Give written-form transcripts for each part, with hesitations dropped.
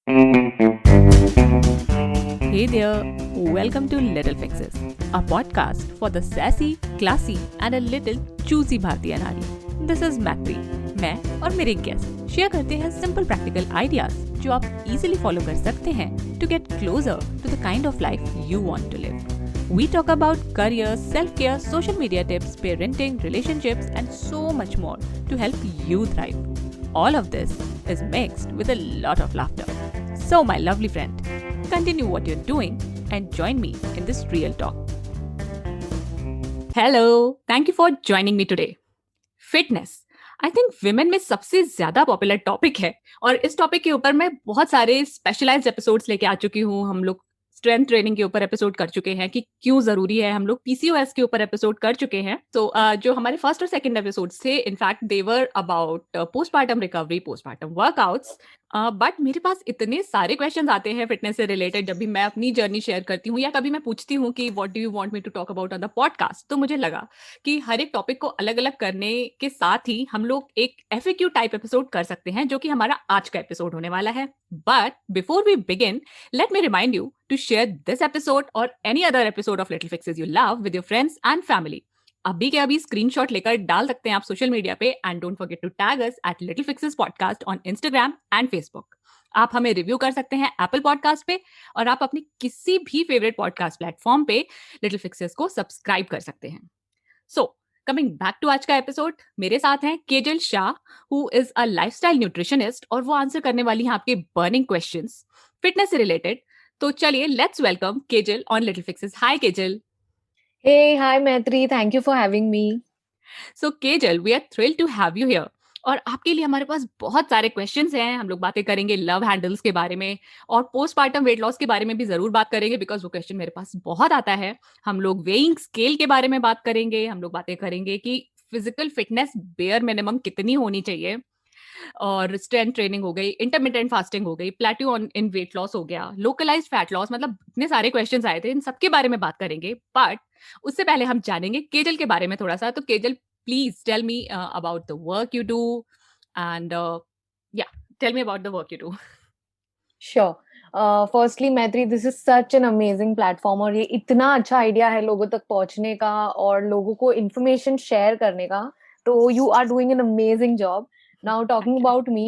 Hey there, welcome to Little Fixes, a podcast for the sassy, classy and a little choosy भारतीय नारी. This is Matri. मैं और मेरे guest share करते हैं सिंपल प्रैक्टिकल आइडियाज जो आप इजीली फॉलो कर सकते हैं to get closer to the kind of life you want to live. We talk about career, self-care, social media tips, parenting, relationships and so much more to help you thrive. All of this is mixed with a lot of laughter. So my lovely friend, continue what you're doing and join me in this real talk. Hello, thank you for joining me today. Fitness, I think women में सबसे ज्यादा popular topic है और इस topic के ऊपर मैं बहुत सारे स्पेशलाइज्ड एपिसोड्स लेके आ चुकी हूँ. हम लोग स्ट्रेंथ ट्रेनिंग के ऊपर एपिसोड कर चुके हैं कि क्यों जरूरी है. हम लोग पीसीओएस के ऊपर एपिसोड कर चुके हैं. तो जो हमारे फर्स्ट और सेकंड एपिसोड्स थे, in fact they were about postmortem recovery, postmortem workouts. But मेरे पास इतने सारे क्वेश्चंस आते हैं फिटनेस से रिलेटेड जब भी मैं अपनी जर्नी शेयर करती हूँ या कभी मैं पूछती हूँ कि what do you want me to talk about on the podcast. तो मुझे लगा कि हर एक टॉपिक को अलग अलग करने के साथ ही हम लोग एक एफएक्यू टाइप एपिसोड कर सकते हैं, जो कि हमारा आज का एपिसोड होने वाला है. But before we begin, let me remind you to share this episode or any other episode of Little Fixes you love with your friends and family. अभी के अभी स्क्रीनशॉट लेकर डाल सकते हैं आप सोशल मीडिया पे. And don't forget to tag us at little fixes podcast on Instagram and Facebook. आप हमें रिव्यू कर सकते हैं एप्पल पॉडकास्ट पे और आप अपनी किसी भी फेवरेट पॉडकास्ट प्लेटफॉर्म पे लिटिल फिक्सेस को सब्सक्राइब कर सकते हैं. सो कमिंग बैक टू आज का एपिसोड, मेरे साथ हैं Kejal Shah, who is a lifestyle nutritionist, और वो आंसर करने वाली हैं आपके बर्निंग क्वेश्चंस फिटनेस से रिलेटेड. तो चलिए let's welcome Kejal on little fixes. Hi Kejal. Hey, hi Maitri. Thank you for having me. So Kejal, we are thrilled to have you here. और आपके लिए हमारे पास बहुत सारे क्वेश्चंस हैं. हम लोग बातें करेंगे लव हैंडल्स के बारे में और पोस्टपार्टम वेट लॉस के बारे में भी जरूर बात करेंगे, बिकॉज वो क्वेश्चन मेरे पास बहुत आता है. हम लोग वेइंग स्केल के बारे में बात करेंगे. हम लोग बातें करेंगे कि फिजिकल फिटनेस बेयर मिनिमम कितनी होनी चाहिए, और स्ट्रेंथ ट्रेनिंग हो गई, इंटरमिटेंट फास्टिंग हो गई, plateau on in wait loss हो गया, लोकलाइज्ड फैट लॉस. मतलब इतने सारे क्वेश्चंस आए थे, इन सबके बारे में बात करेंगे. बट उससे पहले हम जानेंगे केजल के बारे में थोड़ा सा. तो Kejal, please tell me about the work you do and या tell me about the work you do. Sure. Firstly, Maitri, this is such an amazing platform और ये इतना अच्छा आइडिया है लोगों तक पहुंचने का और लोगों को information शेयर करने का. तो you are doing an amazing job. Now talking about me,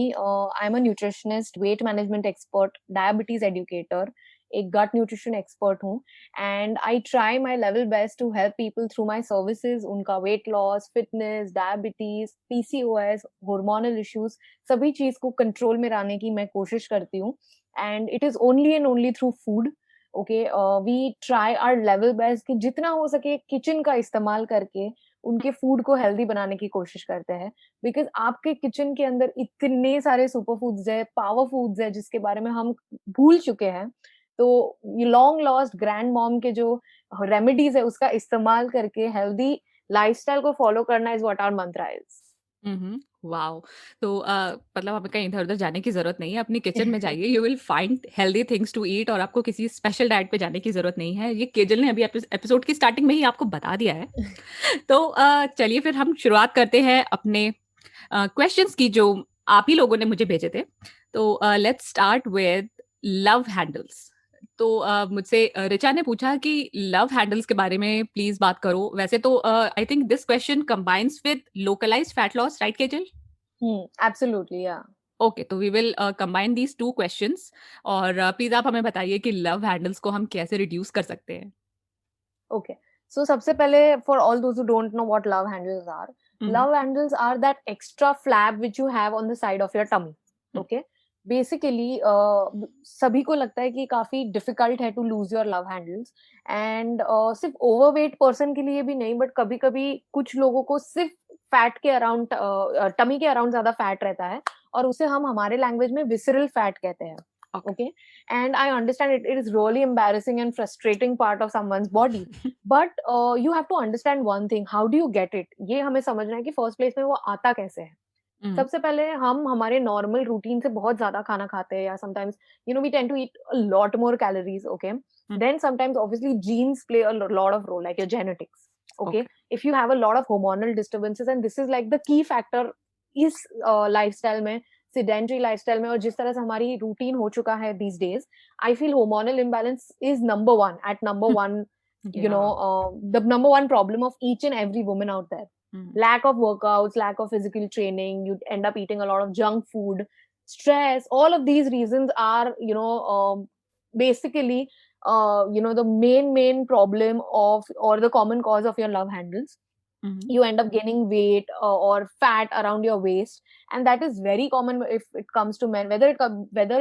I'm a nutritionist, weight management expert, diabetes educator, एक gut nutrition expert हूँ, and I try my level best to help people through my services. उनका weight loss, fitness, diabetes, PCOS, hormonal issues, सभी चीज को control में लाने की मैं कोशिश करती हूँ. And it is only and only through food. Okay, we try our level best कि जितना हो सके किचन का इस्तेमाल करके उनके फूड को हेल्दी बनाने की कोशिश करते हैं. बिकॉज आपके किचन के अंदर इतने सारे सुपर फूड्स है, पावर फूड्स है, जिसके बारे में हम भूल चुके हैं. तो लॉन्ग लॉस्ट ग्रैंड मॉम के जो रेमेडीज है उसका इस्तेमाल करके हेल्दी लाइफस्टाइल को फॉलो करना is what our mantra is. Wow. तो मतलब हमें कहीं इधर उधर जाने की जरूरत नहीं है. अपनी किचन में जाइए, you will find healthy things to eat, और आपको किसी स्पेशल डाइट पे जाने की जरूरत नहीं है. ये केजल ने अभी एपिसोड की स्टार्टिंग में ही आपको बता दिया है. तो चलिए फिर हम शुरुआत करते हैं अपने क्वेश्चंस की, जो आप ही लोगों ने मुझे भेजे थे. तो let's start with love handles. तो मुझसे रिचा ने पूछा कि लव हैंडल्स के बारे में प्लीज बात करो. वैसे तो I think this question combines with localized fat loss, right Kejal? Absolutely, yeah. Okay, तो we will combine these two questions. और प्लीज आप हमें बताइए कि लव हैंडल्स को हम कैसे रिड्यूस कर सकते हैं. Okay. So सबसे पहले, for all those who don't know what love handles are, love handles are that extra flap which you have on the side of your tummy. Okay. Basically, सभी को लगता है कि काफी difficult है to lose your love handles, and सिर्फ overweight person के लिए भी नहीं, but कभी कभी कुछ लोगों को सिर्फ फैट के अराउंड, टमी के अराउंड ज्यादा फैट रहता है और उसे हम हमारे लैंग्वेज में विसरल फैट कहते हैं. Okay. And I understand it is really embarrassing and frustrating part of someone's body. But you have to understand one thing. How do you get it? ये हमें समझना है कि first place में वो आता कैसे है. सबसे पहले हम हमारे नॉर्मल रूटीन से बहुत ज्यादा खाना खाते हैं, या sometimes we tend to eat a lot more calories. Okay. Then sometimes obviously genes play a lot of role, like your genetics. Okay. If you have a lot of hormonal disturbances, and this is like the key factor इस lifestyle में, sedentary lifestyle में और जिस तरह से हमारी routine हो चुका है these days, I feel hormonal imbalance is number one, at number one, Yeah. the number one problem of each and every woman out there. Mm. Lack of workouts, lack of physical training, you end up eating a lot of junk food, stress, all of these reasons are, basically, the main problem of, or the common cause of your love handles. Mhm. You end up gaining weight or fat around your waist, and that is very common if it comes to men, whether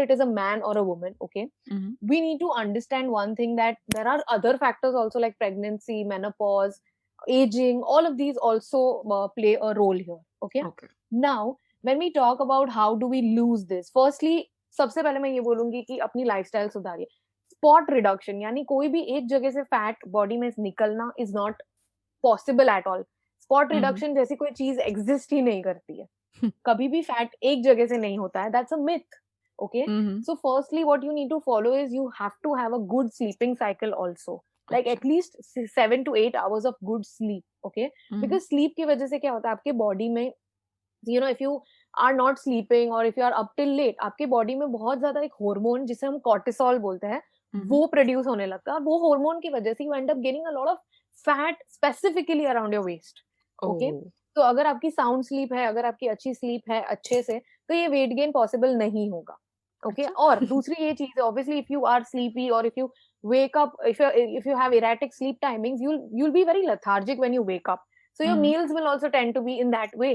it is a man or a woman. Okay, Mhm. we need to understand one thing, that there are other factors also, like pregnancy, menopause, aging. All of these also play a role here. Okay, Okay. now when we talk about how do we lose this, firstly, सबसे पहले मैं ये बोलूंगी कि अपनी lifestyle सुधारिए. Spot reduction, यानी कोई भी एक जगह से फैट बॉडी में निकलना is not possible at all. Spot Mhm. Reduction जैसी कोई चीज एग्जिस्ट ही नहीं करती है. कभी भी फैट एक जगह से नहीं होता है. That's a myth. Okay, Mhm. so firstly what you need to follow is you have to have a good sleeping cycle also, like अच्छा. at least 7 to 8 hours of good sleep. Okay, Mhm. because sleep की वजह से क्या होता है आपके body में, if you are not sleeping or if you are up till late, आपके बॉडी में बहुत ज्यादा एक हार्मोन जिसे हम कॉर्टिसोल बोलते हैं, Mhm. वो प्रोड्यूस होने लगता है, और वो हार्मोन की वजह से you end up gaining a lot of fat specifically around your waist. Okay, Oh. तो अगर आपकी साउंड स्लीप है, अगर आपकी अच्छी स्लीप है अच्छे से, तो ये वेट गेन पॉसिबल नहीं होगा. ओके, अच्छा. और दूसरी ये चीज है, obviously if you are sleepy और if you wake up, if you have erratic sleep timings, you'll be very lethargic when you wake up, so your Mhm. meals will also tend to be in that way.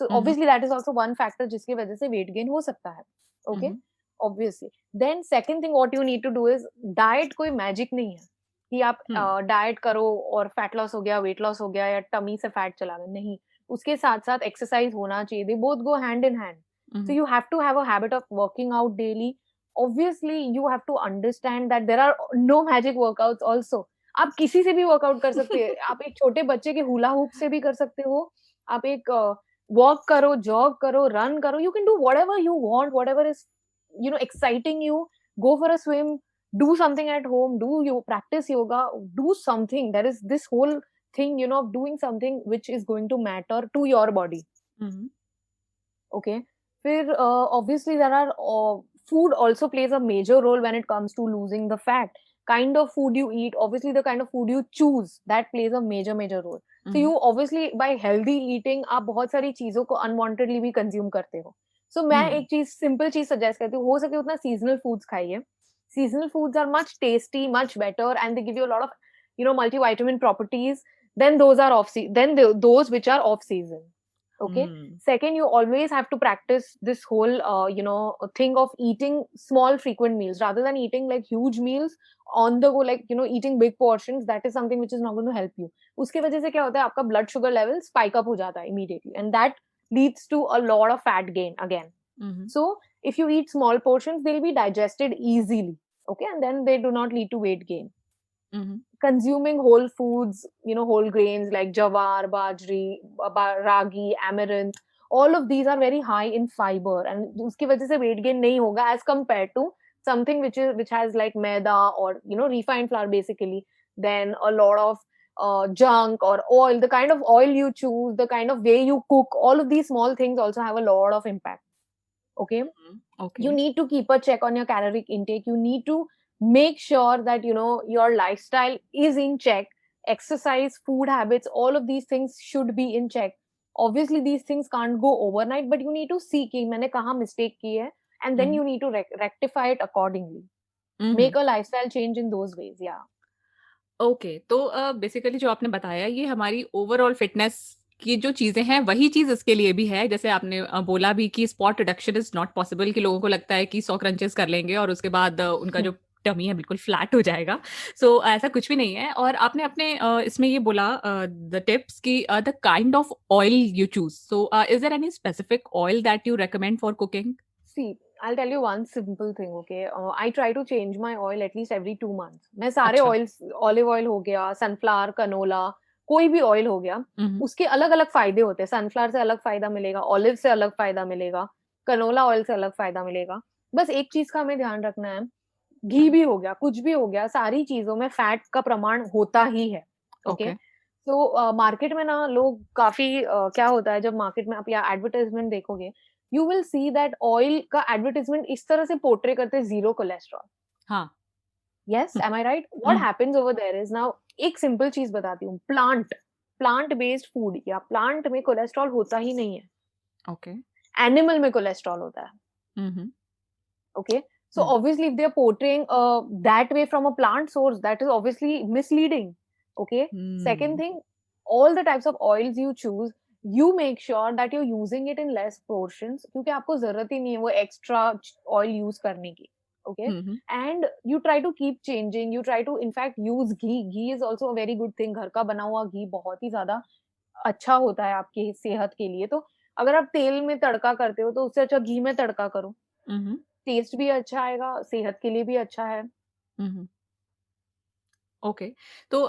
So Mhm. obviously that is also one factor जिसकी वजह से weight gain हो सकता है. Okay, Mhm. obviously. Then second thing what you need to do is, diet कोई magic नहीं है कि आप Hmm. डाइट करो और फैट लॉस हो गया, वेट लॉस हो गया, या टमी से फैट चला गया. नहीं, उसके साथ साथ एक्सरसाइज होना चाहिए. They both go hand in hand. So Mhm. you have to have a habit of working out daily. Obviously you have to understand that there are no magic workouts also. आप किसी से भी workout कर सकते हैं. आप एक छोटे बच्चे के हुला हुप से भी कर सकते हो. आप एक वॉक करो, जॉग करो, रन करो. You can do whatever you want, whatever is exciting you. Go for a swim, do something at home, do you practice yoga, do something. There is this whole thing, of doing something which is going to matter to your body. Mhm. Okay, फिर obviously there are food also plays a major role when it comes to losing the fat. Kind of food you eat, obviously the kind of food you choose, that plays a major role. So Mhm. you obviously by healthy eating आप बहुत सारी चीजों को unwantedly भी consume करते हो. So मैं Hmm. एक चीज सिंपल चीज सजेस्ट करती हूँ, हो सके उतना seasonal foods खाइए. Seasonal foods are much tasty, much better, and they give you a lot of multivitamin properties than those which are off season. Okay, Hmm. second, you always have to practice this whole thing of eating small frequent meals rather than eating like huge meals on the go, like eating big portions. That is something which is not going to help you. उसके वजह से क्या होता है, आपका blood sugar level spike up हो जाता है immediately, and that leads to a lot of fat gain again. Mhm. So if you eat small portions, they'll be digested easily. Okay, and then they do not lead to weight gain. Mhm. Consuming whole foods, whole grains like jawar, bajri, ragi, amaranth, all of these are very high in fiber, and uski wajah se weight gain nahi hoga as compared to something which has like maida or refined flour basically. Then a lot of junk or oil, the kind of oil you choose, the kind of way you cook, all of these small things also have a lot of impact. Okay, Mhm. you Okay. need to keep a check on your caloric intake. You need to make sure that your lifestyle is in check. Exercise, food habits, all of these things should be in check. Obviously these things can't go overnight, but you need to see कि मैंने कहाँ mistake की है, and then Mhm. you need to rectify it accordingly. Mhm. Make a lifestyle change in those ways. Yeah. Okay, तो basically जो आपने बताया ये हमारी ओवरऑल फिटनेस की जो चीजें हैं वही चीज इसके लिए भी है. जैसे आपने बोला भी कि spot reduction is not possible, कि लोगों को लगता है कि 100 क्रंचेस कर लेंगे और उसके बाद उनका जो टमी है बिल्कुल फ्लैट हो जाएगा. सो ऐसा कुछ भी नहीं है. और आपने अपने इसमें ये बोला द टिप्स की the kind of oil you choose. So is there any specific oil that you recommend for cooking? See, I'll tell you one simple thing, okay? I try to change my oil at least every 2 months. मैं सारे अच्छा. Oils, olive oil हो गया, sunflower, canola, कोई भी oil हो गया, हम्म. उसके अलग अलग फायदे होते हैं. सनफ्लावर से अलग फायदा मिलेगा, ऑलिव से अलग फायदा मिलेगा, कनोला ऑयल से अलग फायदा मिलेगा. बस एक चीज का हमें ध्यान रखना है, घी भी हो गया, कुछ भी हो गया, सारी चीजों में फैट का प्रमाण होता ही है. Okay, okay. तो मार्केट में ना लोग काफी क्या होता है, जब मार्केट में आप या एडवर्टाइजमेंट देखोगे, you will see that oil का advertisement इस तरह से portray करते हैं zero cholesterol. हाँ. Yes, am I right? What happens over there is now एक simple चीज बताती हूँ. Plant based food या plant में cholesterol होता ही नहीं है. Okay. Animal में cholesterol होता है. Okay. So obviously if they are portraying that way from a plant source, that is obviously misleading. Okay. Second thing, all the types of oils you choose, you make sure that you're using it in less portions, क्योंकि आपको जरूरत ही नहीं है वो extra oil use करने की. Okay. And you try to keep changing, you try to in fact use ghee. Ghee is also a very good thing. घर का बना हुआ घी बहुत ही ज्यादा अच्छा होता है आपकी सेहत के लिए. तो अगर आप तेल में तड़का करते हो तो उससे अच्छा घी में तड़का करो. टेस्ट भी अच्छा आएगा, सेहत के लिए भी अच्छा है. ओके. तो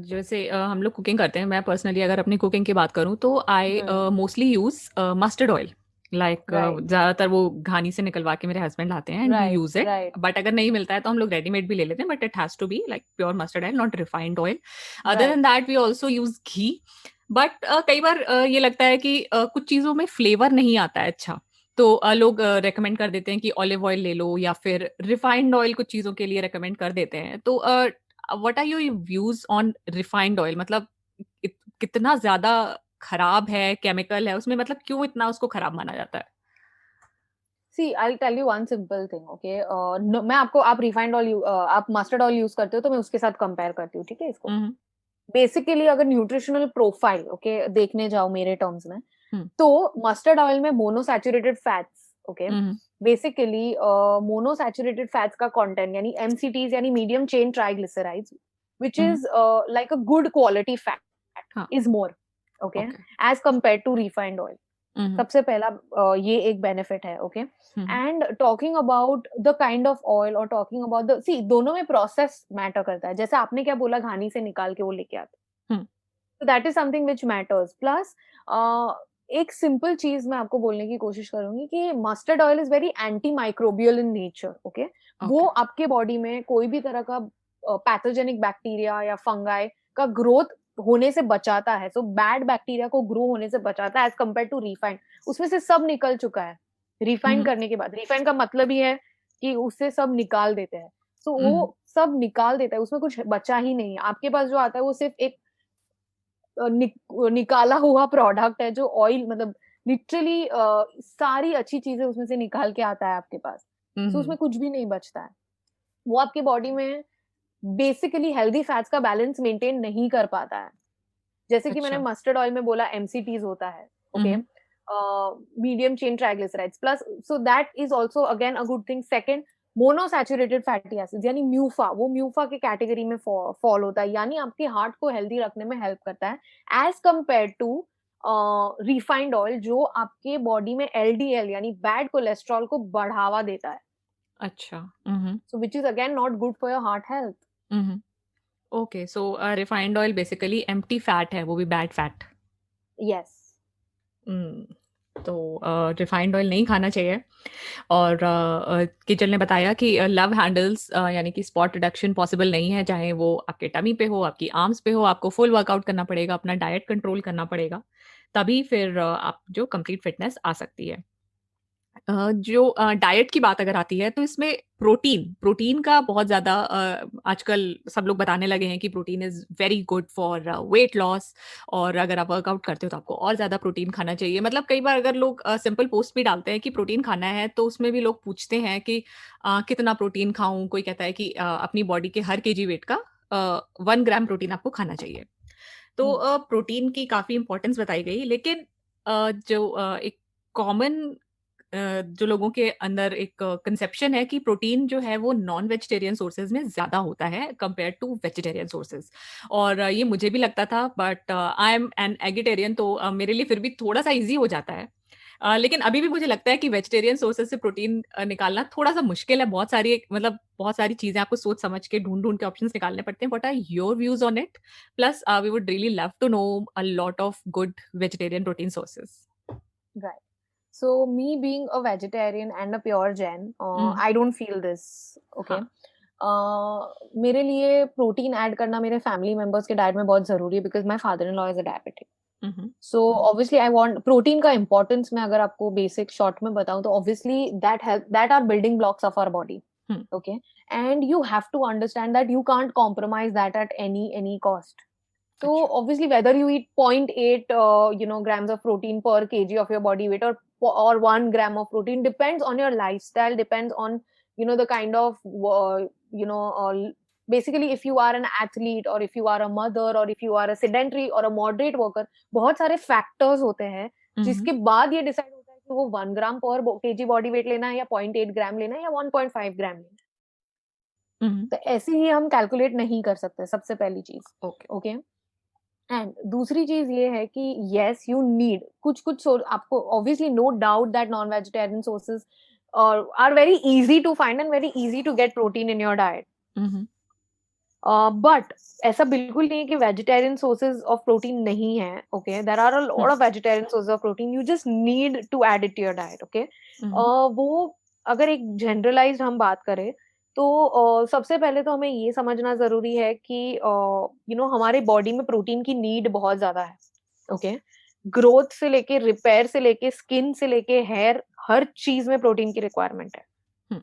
जैसे हम लोग कुकिंग करते हैं, मैं पर्सनली अगर अपनी कुकिंग की बात करूं तो I mostly use mustard oil. Like ज्यादातर वो घानी से निकलवा के मेरे हस्बैंड लाते हैं and we use it. But अगर नहीं मिलता है तो हम लोग रेडीमेड भी ले लेते हैं, but it has to be like pure mustard oil, not refined oil. Other than that we also use ghee. But कई बार ये लगता है कि कुछ चीजों में फ्लेवर नहीं आता है अच्छा, तो लोग रेकमेंड कर देते हैं कि ऑलिव ऑयल ले लो, या फिर रिफाइंड ऑयल कुछ चीजों के लिए रेकमेंड कर देते हैं. तो what are your views on refined oil? मतलब कितना ज्यादा खराब है, केमिकल है उसमें, मतलब क्यों इतना उसको खराब माना जाता है? See, I'll tell you one simple thing, okay? मैं आपको, आप रिफाइंड ऑयल, आप मस्टर्ड ऑयल यूज करते हो तो मैं उसके साथ कंपेयर करती हूँ, ठीक है? इसको बेसिकली अगर न्यूट्रिशनल प्रोफाइल ओके देखने जाओ मेरे टर्म्स में, तो मस्टर्ड ऑयल में monosaturated fats, okay, basically monosaturated fats का कंटेंट यानी एमसीटीज यानी medium chain triglycerides which is like a good quality fat is more, okay, as compare to refined oil. सबसे पहला ये एक बेनिफिट है, okay. And talking about the kind of oil और talking about the, see दोनों में process matter करता है. जैसे आपने क्या बोला, घानी से निकाल के वो लेके आते, तो that is something which matters. Plus एक सिंपल चीज मैं आपको बोलने की कोशिश करूंगी कि mustard oil is very anti microbial in nature, okay. वो आपके बॉडी में कोई भी तरह का पैथोजेनिक बैक्टीरिया या फंगाई का ग्रोथ होने से बचाता है. सो बैड बैक्टीरिया को ग्रो होने से बचाता है एज कम्पेयर टू रिफाइंड. उसमें से सब निकल चुका है रिफाइंड करने के बाद. रिफाइंड का मतलब ही है कि उससे सब निकाल देते हैं. सो वो सब निकाल देता है, उसमें कुछ बचा ही नहीं है. आपके पास जो आता है वो सिर्फ एक निकाला हुआ प्रोडक्ट है, जो ऑयल मतलब लिटरली सारी अच्छी चीजें उसमें से निकाल के आता है आपके पास. सो उसमें कुछ भी नहीं बचता है. वो आपके बॉडी में बेसिकली हेल्दी फैट्स का बैलेंस मेंटेन नहीं कर पाता है. जैसे कि मैंने मस्टर्ड ऑयल में बोला एमसीटीज होता है, okay, medium chain triglycerides plus, so that is also again a good thing. Second, monosaturated fatty acids यानी म्यूफा, वो म्यूफा के कैटेगरी में फॉल होता है, यानी आपके हार्ट को हेल्दी रखने में हेल्प करता है as compare to refined oil जो आपके बॉडी में एलडीएल यानी बैड कोलेस्ट्रॉल को बढ़ावा देता है. अच्छा. So which is again not good for your heart health. Okay, so refined oil basically empty fat है, वो भी बैड फैट. यस. तो रिफाइंड ऑयल नहीं खाना चाहिए. और किचन ने बताया कि लव हैंडल्स यानी कि स्पॉट रिडक्शन पॉसिबल नहीं है, चाहे वो आपके टमी पे हो, आपकी आर्म्स पे हो. आपको फुल वर्कआउट करना पड़ेगा, अपना डाइट कंट्रोल करना पड़ेगा, तभी फिर आप जो कंप्लीट फिटनेस आ सकती है. जो डाइट की बात अगर आती है तो इसमें प्रोटीन का बहुत ज़्यादा आजकल सब लोग बताने लगे हैं कि protein is very good for weight loss. और अगर आप वर्कआउट करते हो तो आपको और ज़्यादा प्रोटीन खाना चाहिए. मतलब कई बार अगर लोग सिंपल पोस्ट भी डालते हैं कि प्रोटीन खाना है, तो उसमें भी लोग पूछते हैं कि कितना प्रोटीन खाऊं. कोई कहता है कि अपनी बॉडी के हर केजी वेट का 1 ग्राम प्रोटीन आपको खाना चाहिए. तो प्रोटीन की काफ़ी इंपॉर्टेंस बताई गई. लेकिन जो एक कॉमन जो लोगों के अंदर एक कंसेप्शन है कि प्रोटीन जो है वो नॉन वेजिटेरियन सोर्सेज में ज़्यादा होता है कंपेयर टू वेजिटेरियन सोर्सेज. और ये मुझे भी लगता था, but I am an eggetarian, तो मेरे लिए फिर भी थोड़ा सा ईजी हो जाता है. लेकिन अभी भी मुझे लगता है कि वेजिटेरियन सोर्सेज से प्रोटीन निकालना थोड़ा सा मुश्किल है. बहुत सारी चीज़ें आपको सोच समझ के ढूंढ के ऑप्शंस निकालने पड़ते हैं. What are your views on it? Plus we would really love to know a lot of good vegetarian protein sources. Right. So me being a vegetarian and a pure Jain, I don't feel this. Okay. मेरे लिए protein add करना मेरे family members के diet में बहुत जरूरी है because my father in law is a diabetic. So obviously I want protein का इंपॉर्टेंस मैं अगर आपको बेसिक शॉर्ट में बताऊं तो obviously that are building blocks of our body. Okay, and you have to understand that you can't compromise that at any cost. So obviously, whether you eat 0.8, grams of protein per kg of your body weight, or 1 gram of protein, depends on your lifestyle, depends on the kind of basically if you are an athlete, or if you are a mother, or if you are a sedentary or a moderate worker, बहुत सारे factors होते हैं जिसके बाद ये decide होता है कि वो 1 gram per kg body weight लेना है या 0.8 gram लेना है या 1.5 gram लेना है. तो ऐसे ही हम कैलकुलेट नहीं कर सकते, सबसे पहली चीज. ओके. एंड दूसरी चीज ये है कि यस यू नीड कुछ आपको obviously no doubt that non vegetarian sources are very easy to find and very easy to get protein in your diet. But ऐसा बिल्कुल नहीं है कि वेजिटेरियन सोर्सेज ऑफ प्रोटीन नहीं है. Okay, there are a lot of vegetarian sources of protein, you just need to add it to your diet. Okay, वो अगर एक जनरलाइज्ड हम बात करें तो सबसे पहले तो हमें ये समझना जरूरी है कि हमारे बॉडी में प्रोटीन की नीड बहुत ज्यादा है. ओके, ग्रोथ से लेके रिपेयर से लेके स्किन से लेके हेयर, हर चीज में प्रोटीन की रिक्वायरमेंट है.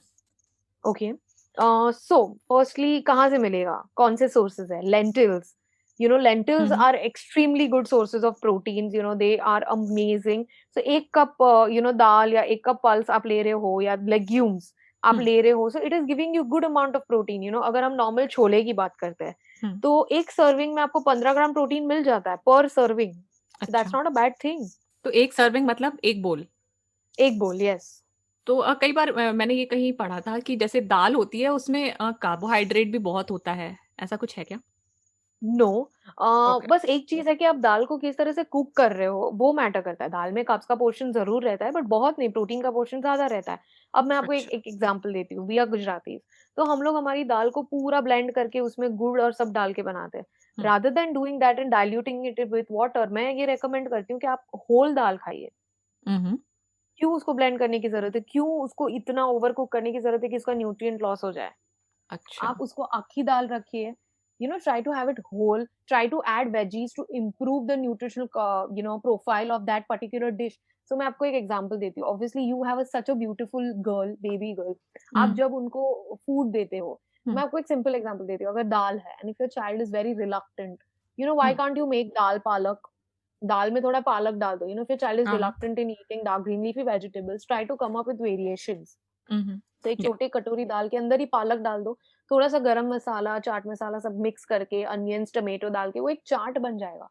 ओके, सो फर्स्टली कहाँ से मिलेगा, कौन से सोर्सेज है? Lentils. lentils are extremely good sources of proteins. They are amazing. So एक कप दाल या एक कप पल्स आप ले रहे हो या legumes आप ले रहे हो, so it is giving you good amount of protein. अगर हम नॉर्मल छोले की बात करते हैं तो एक सर्विंग में आपको 15 ग्राम प्रोटीन मिल जाता है पर serving. That's not a bad thing. तो एक सर्विंग मतलब एक बोल? एक बोल, यस. तो कई बार मैंने ये कहीं पढ़ा था कि जैसे दाल होती है उसमें कार्बोहाइड्रेट भी बहुत होता है, ऐसा कुछ है क्या? नो. बस एक चीज है कि आप दाल को किस तरह से कुक कर रहे हो वो मैटर करता है. दाल में कार्ब्स का पोर्शन जरूर रहता है बट बहुत नहीं, प्रोटीन का पोर्शन ज्यादा रहता है. अब मैं आपको एक एग्जांपल देती हूँ. वी आर गुजराती, तो हम लोग हमारी दाल को पूरा ब्लेंड करके उसमें गुड़ और सब डाल के बनाते हैं. Rather than doing that and diluting it with water, मैं ये रेकमेंड करती हूँ कि आप होल दाल खाइए. क्यों उसको ब्लेंड करने की जरूरत है? क्यों उसको इतना ओवर कुक करने की जरूरत है कि उसका न्यूट्रिएंट लॉस हो जाए? अच्छा. आप उसको आखी दाल रखिए. Try to have it whole, try to add veggies to improve the nutritional profile of that particular dish. So मैं आपको एक एग्जांपल देती हूँ. Obviously you have such a beautiful girl, baby girl. आप जब उनको फूड देते हो, मैं आपको एक सिंपल एग्जांपल देती हूँ. अगर दाल है and if your child is very reluctant, why can't you make दाल पालक? दाल में थोड़ा पालक डाल दो. If your child is reluctant in eating dark green leafy vegetables, try to come up with variations. तो एक छोटे कटोरी दाल के अंदर ही पालक डाल दो, थोड़ा सा गरम मसाला, चाट मसाला सब मिक्स करके, अनियंस, टमेटो डाल के वो एक चाट बन जाएगा.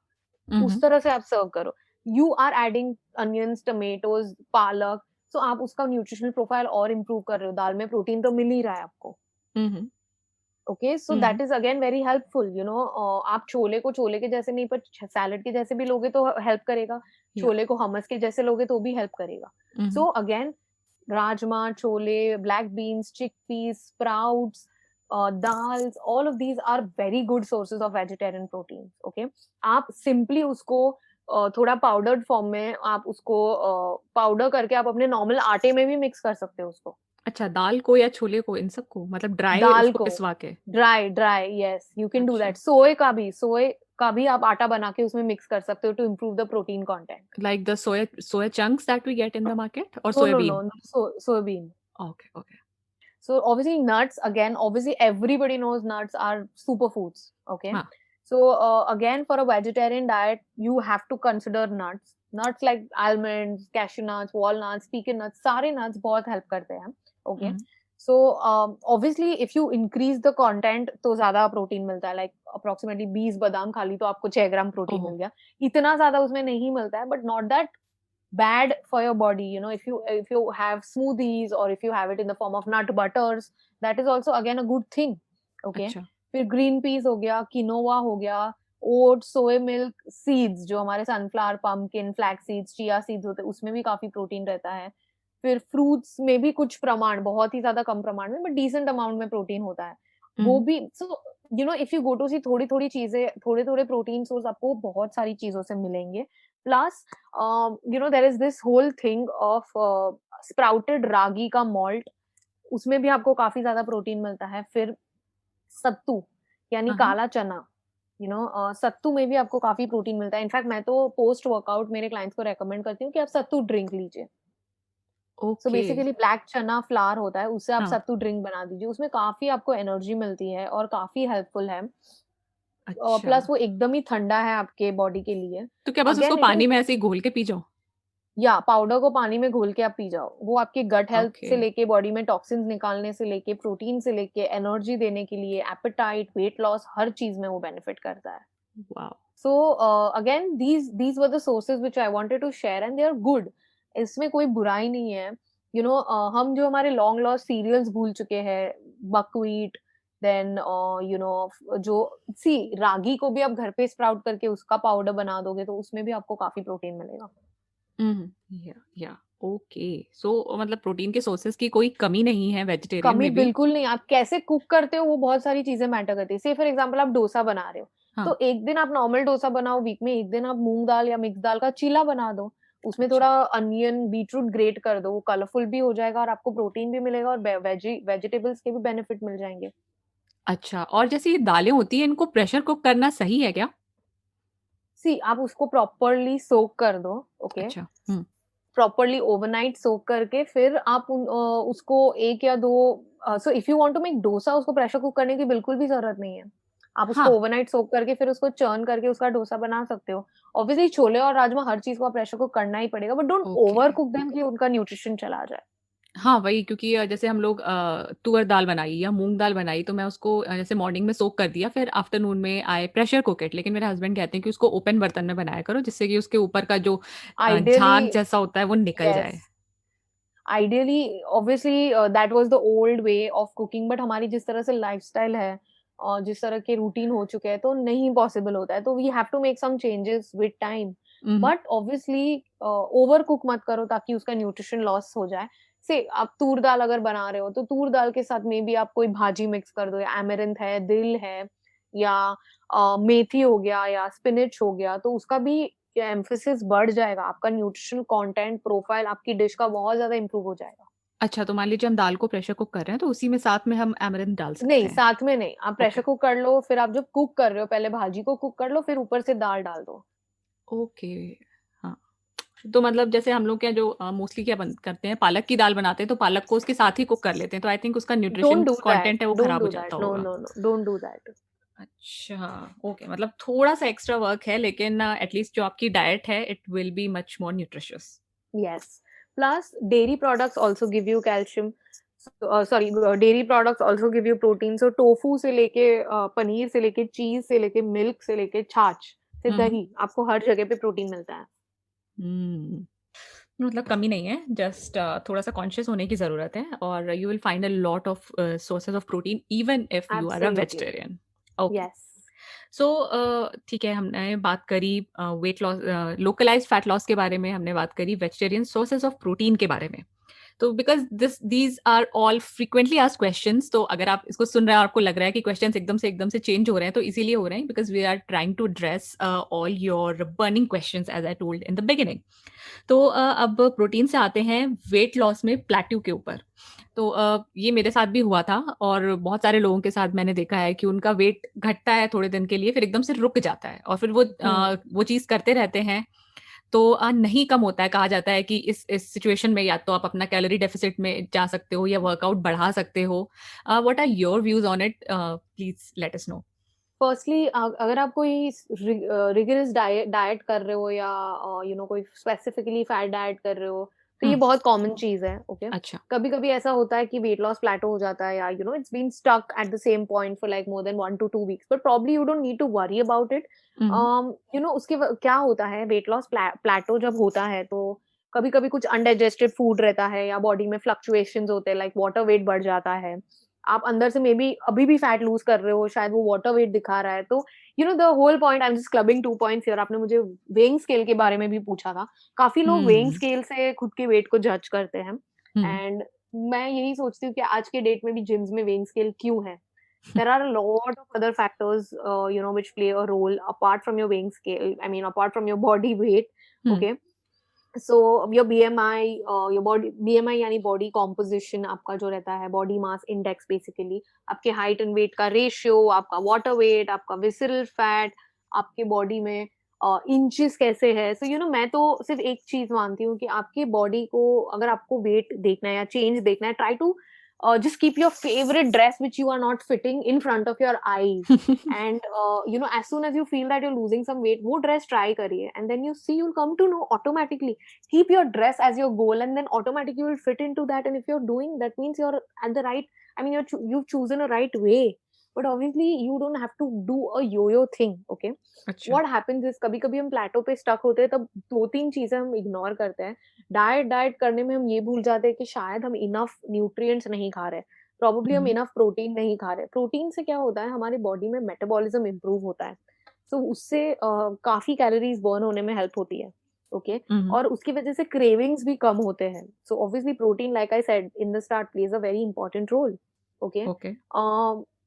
उस तरह से आप सर्व करो. You are adding onions, tomatoes, palak, so आप उसका न्यूट्रिशनल प्रोफाइल और इम्प्रूव कर रहे हो. दाल में प्रोटीन तो मिल ही रहा है आपको. Okay, so that is again very helpful. आप छोले को छोले के जैसे नहीं पर सैलड के जैसे भी लोगे तो हेल्प करेगा. छोले को हमस के जैसे लोगे तो भी हेल्प करेगा. So again rajma, chole, black beans, chickpeas, sprouts, dals, all of these are very good sources of vegetarian proteins. Okay, आप simply उसको थोड़ा पाउडर्ड फॉर्म में आप उसको पाउडर करके आप अपने नॉर्मल आटे में भी मिक्स कर सकते हो उसको. अच्छा, दाल को या छोले को, इन सबको मतलब ड्राई दाल उसको को पिसवा के? Dry yes, you can do that. सोए का भी आप आटा बना के उसमें मिक्स कर सकते हो to improve the protein content. Like the soya chunks that we get in the market, or No, soybean? soybean. Okay. So obviously nuts, again, obviously everybody knows nuts are superfoods. Okay. हाँ. So again, for a vegetarian diet, you have to consider nuts. Nuts like almonds, cashew nuts, walnuts, pecan nuts, सारे nuts बहुत help करते हैं. Okay. So obviously if you increase the content तो ज्यादा protein मिलता है. Like approximately 20 बादाम खा ली तो आपको 6 ग्राम प्रोटीन मिल गया. इतना ज्यादा उसमें नहीं मिलता है, but not that bad for your body. If you have smoothies, or if you have it in the form of nut butters, that is also again a good thing. Okay. अच्छा. फिर green peas हो गया, quinoa हो गया, oats, soya milk, seeds जो हमारे sunflower, pumpkin, flax seeds, chia seeds होते हैं, उसमें भी काफी प्रोटीन रहता है. फिर फ्रूट्स में भी कुछ प्रमाण, बहुत ही ज्यादा कम प्रमाण में बट डिसेंट अमाउंट में प्रोटीन होता है. वो भी. So if you go to see थोड़ी थोड़ी चीजें, थोड़े थोड़े प्रोटीन सोर्स आपको बहुत सारी चीजों से मिलेंगे. Plus there is this whole thing of sprouted ragi का मॉल्ट, उसमें भी आपको काफी ज्यादा प्रोटीन मिलता है. फिर सत्तू यानी काला चना, सत्तू में भी आपको काफी प्रोटीन मिलता है। इनफैक्ट मैं तो पोस्ट वर्कआउट मेरे क्लाइंट्स को रेकमेंड करती हूँ कि आप सत्तू ड्रिंक लीजिए। So okay. बेसिकली ब्लैक चना फ्लावर होता है, उससे आप हाँ। सत्तू ड्रिंक बना दीजिए, उसमें काफी आपको एनर्जी मिलती है और काफी हेल्पफुल है। अच्छा, प्लस वो एकदम ही ठंडा है आपके बॉडी के लिए। तो क्या बस उसको अगेन इट पानी इज, में ऐसे ही घोल के पी जाओ? या पाउडर को पानी में घोल के आप पी जाओ, वो आपके गट हेल्थ ओके। से लेके बॉडी में टॉक्सिन्स निकालने से लेके प्रोटीन से लेके एनर्जी देने के लिए, एपेटाइट, वेट लॉस, हर चीज में वो बेनिफिट करता है। Wow. So again these were the sources which I wanted to share and they are good. इसमें कोई बुराई नहीं है। हम जो हमारे लॉन्ग लॉस्ट सीरियल्स भूल चुके हैं, बकव्हीट, देन जो सी रागी को भी आप घर पे स्प्राउट करके उसका पाउडर बना दोगे तो उसमें भी आपको काफी प्रोटीन मिलेगा। या ओके। सो मतलब प्रोटीन के सोर्सेज की कोई कमी नहीं है वेजिटेरियन कमी में भी? बिल्कुल नहीं। आप कैसे कुक करते हो वो बहुत सारी चीजें मैटर करती है। से फॉर एग्जांपल आप डोसा बना रहे हो, हाँ। तो एक दिन आप नॉर्मल डोसा बनाओ, वीक में एक दिन आप मूंग दाल या मिक्स दाल का चीला बना दो। उसमें अच्छा। थोड़ा अनियन बीटरूट ग्रेट कर दो, वो कलरफुल भी हो जाएगा और आपको प्रोटीन भी मिलेगा और वेजिटेबल्स के भी बेनिफिट मिल जाएंगे। अच्छा, और जैसे ये दालें होती हैं, इनको प्रेशर कुक करना सही है क्या? सी आप उसको प्रॉपरली सोक कर दो। ओके, अच्छा। प्रॉपरली ओवरनाइट सोक करके फिर आप उसको एक या दो, so if you want to make dosa, उसको प्रेशर कुक करने की बिल्कुल भी जरूरत नहीं है। आप उसको हाँ। ओवरनाइट सोक करके फिर उसको चर्न करके उसका डोसा बना सकते हो। ऑब्वियसली छोले और राजमा हर चीज को आप प्रेशर कुक करना ही पड़ेगा, but don't okay. Over cook them कि उनका न्यूट्रिशन चला जाए। हाँ, वही, क्योंकि जैसे हम लोग तुअर दाल बनाई या मूंग दाल बनाई, तो मैं उसको जैसे मॉर्निंग में सोक कर दिया, फिर आफ्टरनून में आए प्रेशर कुक इट, लेकिन मेरे हस्बैंड कहते हैं कि उसको ओपन बर्तन में बनाया करो, जिससे कि उसके ऊपर का जो आइडियली, झाग जैसा होता है वो निकल यस, जाए। Ideally obviously that was the old way of cooking, but हमारी जिस तरह से लाइफस्टाइल है और जिस तरह के रूटीन हो चुके हैं तो नहीं पॉसिबल होता है, तो we have to make some changes with time. Hmm. But obviously over cook मत करो ताकि उसका न्यूट्रिशन लॉस हो जाए। से आप तूर दाल अगर बना रहे हो तो तूर दाल के साथ में भी आप कोई भाजी मिक्स कर दो, या एमेरंथ है, दिल है, या मेथी हो गया या स्पिनच हो गया, तो उसका भी एम्फेसिस बढ़ जाएगा, आपका न्यूट्रिशन कंटेंट प्रोफाइल आपकी डिश का बहुत ज्यादा इंप्रूव हो जाएगा। अच्छा, तो मान लीजिए हम दाल को प्रेशर कुक कर रहे हैं, तो उसी में साथ में हम अमरंथ डाल सकते नहीं, हैं? साथ में नहीं, आप ओके। प्रेशर कुक कर लो, फिर आप जब कुक कर रहे हो पहले भाजी को कुक कर लो, फिर ऊपर से दाल डाल दो। ओके। हाँ। तो मतलब जैसे हम लोग क्या जो मोस्टली क्या करते हैं, पालक की दाल बनाते हैं, तो पालक को उसके साथ ही कुक कर लेते हैं, तो आई थिंक उसका nutrition don't do that, content है वो डोंट खराब हो डू जाता दैट, नो होगा। No no, don't do that. अच्छा। ओके, मतलब थोड़ा सा एक्स्ट्रा वर्क है, लेकिन एटलीस्ट जो आपकी डाइट है it will be much more nutritious. Yes, plus dairy products also give you calcium, sorry, dairy products also give you protein. So tofu से लेके पनीर से लेके चीज से लेके मिल्क से लेके छाछ से हम्म। दही, आपको हर जगह पे प्रोटीन मिलता है। हम्म। मतलब कमी नहीं है, जस्ट थोड़ा सा कॉन्शियस होने की ज़रूरत है, और you will find a lot of sources of protein even if you are a absolutely, vegetarian. Okay. Yes, so ठीक है, हमने बात करी weight loss, localised fat loss के बारे में, हमने बात करी वेजिटेरियन सोर्सेज ऑफ प्रोटीन के बारे में। तो because these are all frequently asked questions, तो अगर आप इसको सुन रहे हैं और आपको लग रहा है कि क्वेश्चंस एकदम से चेंज हो रहे हैं, तो इसीलिए हो रहे हैं because we are trying to address all your burning questions as I told in the beginning. तो अब प्रोटीन से आते हैं वेट लॉस में प्लेट्यू के ऊपर। तो ये मेरे साथ भी हुआ था, और बहुत सारे लोगों के साथ मैंने देखा है कि उनका वेट घटता है थोड़े दिन के लिए, फिर एकदम से रुक जाता है, और फिर वो चीज़ करते रहते हैं, तो नहीं कम होता है। कहा जाता है कि इस सिचुएशन में या तो आप अपना कैलोरी डेफिसिट में जा सकते हो या वर्कआउट बढ़ा सकते हो। What are your views on it? Please let us know. Firstly अगर आप कोई रिगरस डाइट कर रहे हो या कोई स्पेसिफिकली फैट डाइट कर रहे हो, तो ये हम्म। बहुत कॉमन चीज है। ओके, अच्छा। कभी कभी ऐसा होता है कि वेट लॉस प्लेटो हो जाता है, या it's been stuck at the same point for like more than 1 to 2 weeks, but probably you don't need to worry about it. Hmm. क्या होता है, वेट लॉस प्लेटो जब होता है तो कभी कभी कुछ अनडाइजेस्टेड फूड रहता है या बॉडी में फ्लक्चुएशंस होते हैं, लाइक वाटर वेट बढ़ जाता है, आप अंदर से मे बी अभी भी फैट लूज कर रहे हो, शायद वो वाटर वेट दिखा रहा है। तो the whole point, I am just clubbing 2 points here. आपने मुझे वेइंग स्केल के बारे में भी पूछा था। काफी लोग वेइंग हम्म। स्केल से खुद के वेट को जज करते हैं, हम्म। एंड मैं यही सोचती हूँ कि आज के डेट में भी जिम्स में वेइंग स्केल क्यों है। There are a lot of other factors, which play a role apart from your weighing scale. I mean, apart from your body weight. Hmm. Okay, so your BMI, your body BMI यानी body composition आपका जो रहता है, body mass index basically, आपके height and wait का ratio, आपका water weight, आपका visceral fat, आपके बॉडी में इंचेस कैसे है। सो मैं तो सिर्फ एक चीज मानती हूँ कि आपकी बॉडी को अगर आपको वेट देखना है या चेंज देखना है, try to just keep your favorite dress which you are not fitting in front of your eyes, and as soon as you feel that you're losing some weight, wo dress try kariye, and then you see, you'll come to know automatically. Keep your dress as your goal, and then automatically you will fit into that. And if you're doing that, means you're at the right, I mean, you've chosen a right way. But obviously you don't have to do a yo-yo thing. Okay, अच्छा। what happens is कभी कभी हम प्लेटो पे stuck होते हैं, तब दो तीन चीजें हम इग्नोर करते हैं। डाइट डाइट करने में हम ये भूल जाते हैं कि शायद हम इनफ न्यूट्रिएंट्स नहीं खा रहे, प्रॉब्ली हम हम्म। इनफ प्रोटीन नहीं खा रहे। प्रोटीन से क्या होता है, हमारी बॉडी में मेटाबॉलिज्म इंप्रूव होता है, तो उससे काफी कैलोरीज बर्न होने में हेल्प होती है। Okay, hmm. और उसकी वजह से क्रेविंग्स भी कम होते हैं। So obviously protein, like I said in the start, plays a very important role. Okay, okay.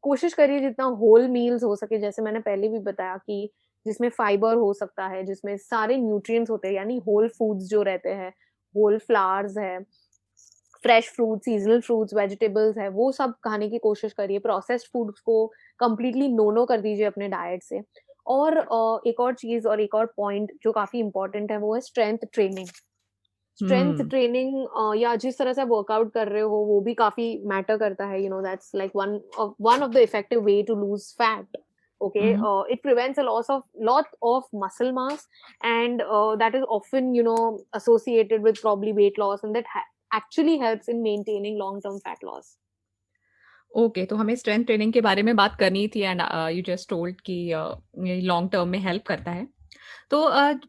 कोशिश करिए जितना होल मील्स हो सके, जैसे मैंने पहले भी बताया कि जिसमें फाइबर हो सकता है, जिसमें सारे न्यूट्रिएंट्स होते हैं, यानी होल फूड्स जो रहते हैं, होल फ्लावर्स है, fresh fruit, seasonal fruits, vegetables है, वो सब खाने की कोशिश करिए। प्रोसेस्ड फूड्स को कंप्लीटली नो नो कर दीजिए अपने डाइट से। और एक और चीज और एक और पॉइंट जो काफी इंपॉर्टेंट है, वो है स्ट्रेंथ ट्रेनिंग। स्ट्रेंथ हम्म। ट्रेनिंग या जिस तरह से वर्कआउट कर रहे हो, वो भी काफी मैटर करता है। That's like one of the effective way to lose fat. Okay, hmm. it prevents a lot of muscle mass, and that is often associated with probably weight loss, and that actually helps in maintaining long term fat loss. Okay, तो हमें strength training के बारे में बात करनी थी and you just told कि ये लॉन्ग टर्म में हेल्प करता है। तो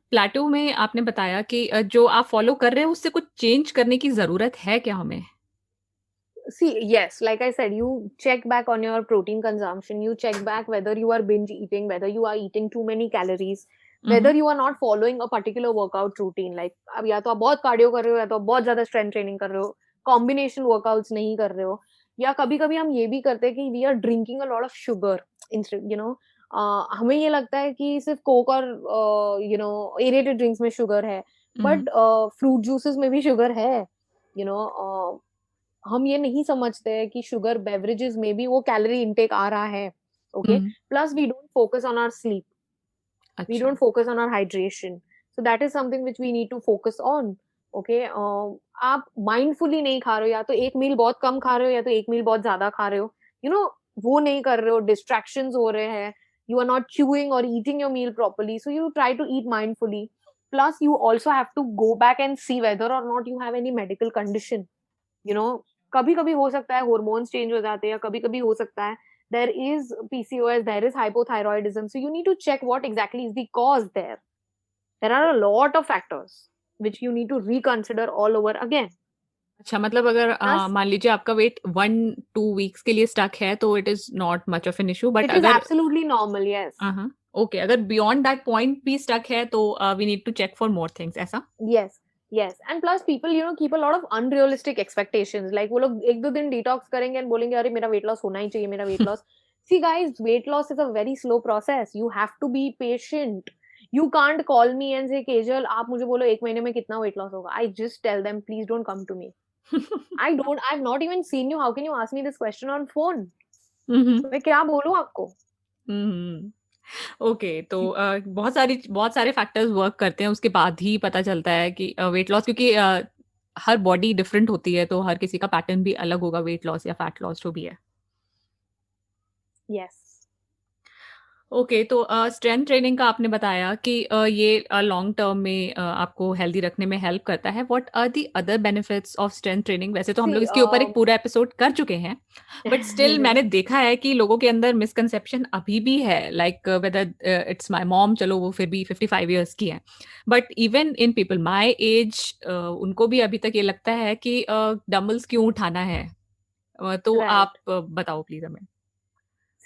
प्लेटो में आपने बताया कि जो आप फॉलो कर रहे हो उससे कुछ चेंज करने की ज़रूरत है क्या हमें? See, yes, like I said, you check back on your protein consumption, you check back whether you are binge eating, whether you are eating too many calories, hmm. whether you are not following a particular workout routine. Like, अब या तो आप बहुत cardio कर रहे हो, या तो आप बहुत ज्यादा स्ट्रेंथ ट्रेनिंग कर रहे हो, कॉम्बिनेशन वर्कआउट्स नहीं कर रहे हो, या कभी कभी हम ये भी करते हैं कि we are drinking a lot of sugar instead. हमें ये लगता है कि सिर्फ कोक और एरेटेड ड्रिंक्स में शुगर है, हम्म। बट फ्रूट जूसेस में भी शुगर है। यू नो हम ये नहीं समझते हैं कि शुगर बेवरेजेस में भी वो कैलोरी इनटेक आ रहा है। Okay, hmm. Plus we don't focus on our sleep, we अच्छा। Don't focus on our hydration, so that is something which we need to focus on. Okay, आप माइंडफुली नहीं खा रहे हो, या तो एक मील बहुत कम खा रहे हो, या तो एक मील बहुत ज्यादा खा रहे हो। वो नहीं कर रहे हो, डिस्ट्रैक्शंस हो रहे हैं, you are not chewing or eating your meal properly, so you try to eat mindfully. Plus you also have to go back and see whether or not you have any medical condition. You know कभी कभी हो सकता है hormones change हो जाते हैं, या कभी कभी हो सकता है there is PCOS, there is hypothyroidism, so you need to check what exactly is the cause there. There are a lot of factors which you need to reconsider all over again. अच्छा, मतलब अगर Plus, मान लीजिए आपका wait 1-2 weeks के लिए stuck है तो it is not much of an issue, but it is अगर absolutely normal, yes. हाँ, ओके, अगर बियॉन्ड दैट पॉइंट भी स्टक है तो we need to check for more things, ऐसा? Yes, yes, and plus people keep a lot of unrealistic expectations, like वो लोग एक दो दिन डिटॉक्स करेंगे एंड बोलेंगे अरे मेरा वेट लॉस होना ही चाहिए, मेरा weight loss. See guys, weight loss is a very slow process, you have to be patient. You can't call me and say Kejal आप मुझे बोलो एक महीने में कितना वेट लॉस होगा। I just tell them please don't come to me. I've not even seen you, how can you ask me this question on phone? हम्म। मैं क्या बोलूं आपको? हम्म। ओके, तो बहुत सारे फैक्टर्स वर्क करते हैं, उसके बाद ही पता चलता है कि वेट लॉस, क्योंकि हर बॉडी डिफरेंट होती है तो हर किसी का पैटर्न भी अलग होगा, वेट लॉस या फैट लॉस जो भी है। Yes. ओके, तो स्ट्रेंथ ट्रेनिंग का आपने बताया कि ये लॉन्ग टर्म में आपको हेल्दी रखने में हेल्प करता है। What are the other benefits of strength training? वैसे तो हम लोग See, इसके ऊपर एक पूरा एपिसोड कर चुके हैं, बट स्टिल मैंने देखा है कि लोगों के अंदर मिसकंसेप्शन अभी भी है, like whether it's my mom, चलो वो फिर भी 55 ईयर्स की है, but even in people my age उनको भी अभी तक ये लगता है कि डंबल्स क्यों उठाना है। तो right. आप बताओ प्लीज हमें।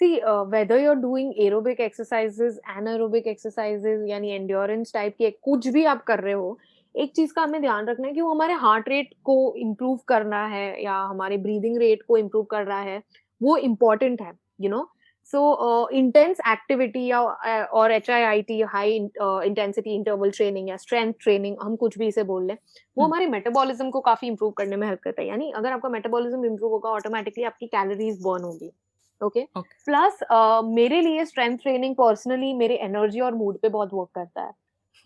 See, whether you're doing aerobic exercises, anaerobic exercises, यानी endurance टाइप की कुछ भी आप कर रहे हो, एक चीज का हमें ध्यान रखना है कि वो हमारे हार्ट रेट को इम्प्रूव करना है या हमारे ब्रीदिंग रेट को इम्प्रूव कर रहा है, वो इम्पोर्टेंट है। You no so intense activity या और HIIT, high intensity interval training या स्ट्रेंथ ट्रेनिंग, हम कुछ भी इसे बोल लें, वो हमारे मेटाबॉलिज्म को काफी इंप्रूव करने में हेल्प करता है. यानी अगर आपका मेटाबॉलिज्म इंप्रूव होगा, ऑटोमेटिकली आपकी कैलोरीज बर्न होगी. ओके. ओके. प्लस मेरे लिए स्ट्रेंथ ट्रेनिंग पर्सनली मेरे एनर्जी और मूड पे बहुत वर्क करता है.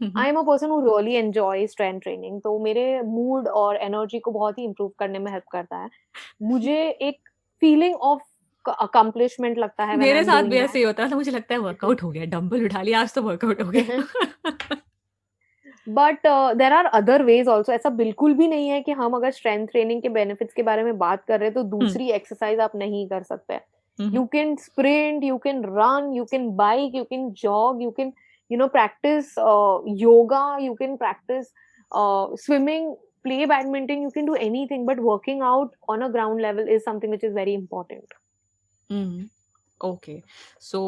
I am a person who really enjoy strength training, तो मेरे मूड और एनर्जी को बहुत ही इंप्रूव करने में हेल्प करता है. मुझे एक फीलिंग ऑफ अकम्प्लिशमेंट लगता है व्हेन आई मेरे एम साथ भी डूइंग ऐसे ही होता था, मुझे लगता है वर्कआउट हो गया, डंबल उठा लिया, आज तो वर्कआउट हो दैट. गया. But there are other ways also. ऐसा बिल्कुल भी नहीं है कि हम अगर स्ट्रेंथ ट्रेनिंग के बेनिफिट्स के बारे में बात कर रहे हैं तो हम्म. दूसरी एक्सरसाइज आप नहीं कर सकते. हम्म. You can sprint, you can run, you can bike, you can jog, you can, practice yoga, you can practice swimming, play badminton, you can do anything, but working out on a ground level is something which is very important. Hmm. Okay. So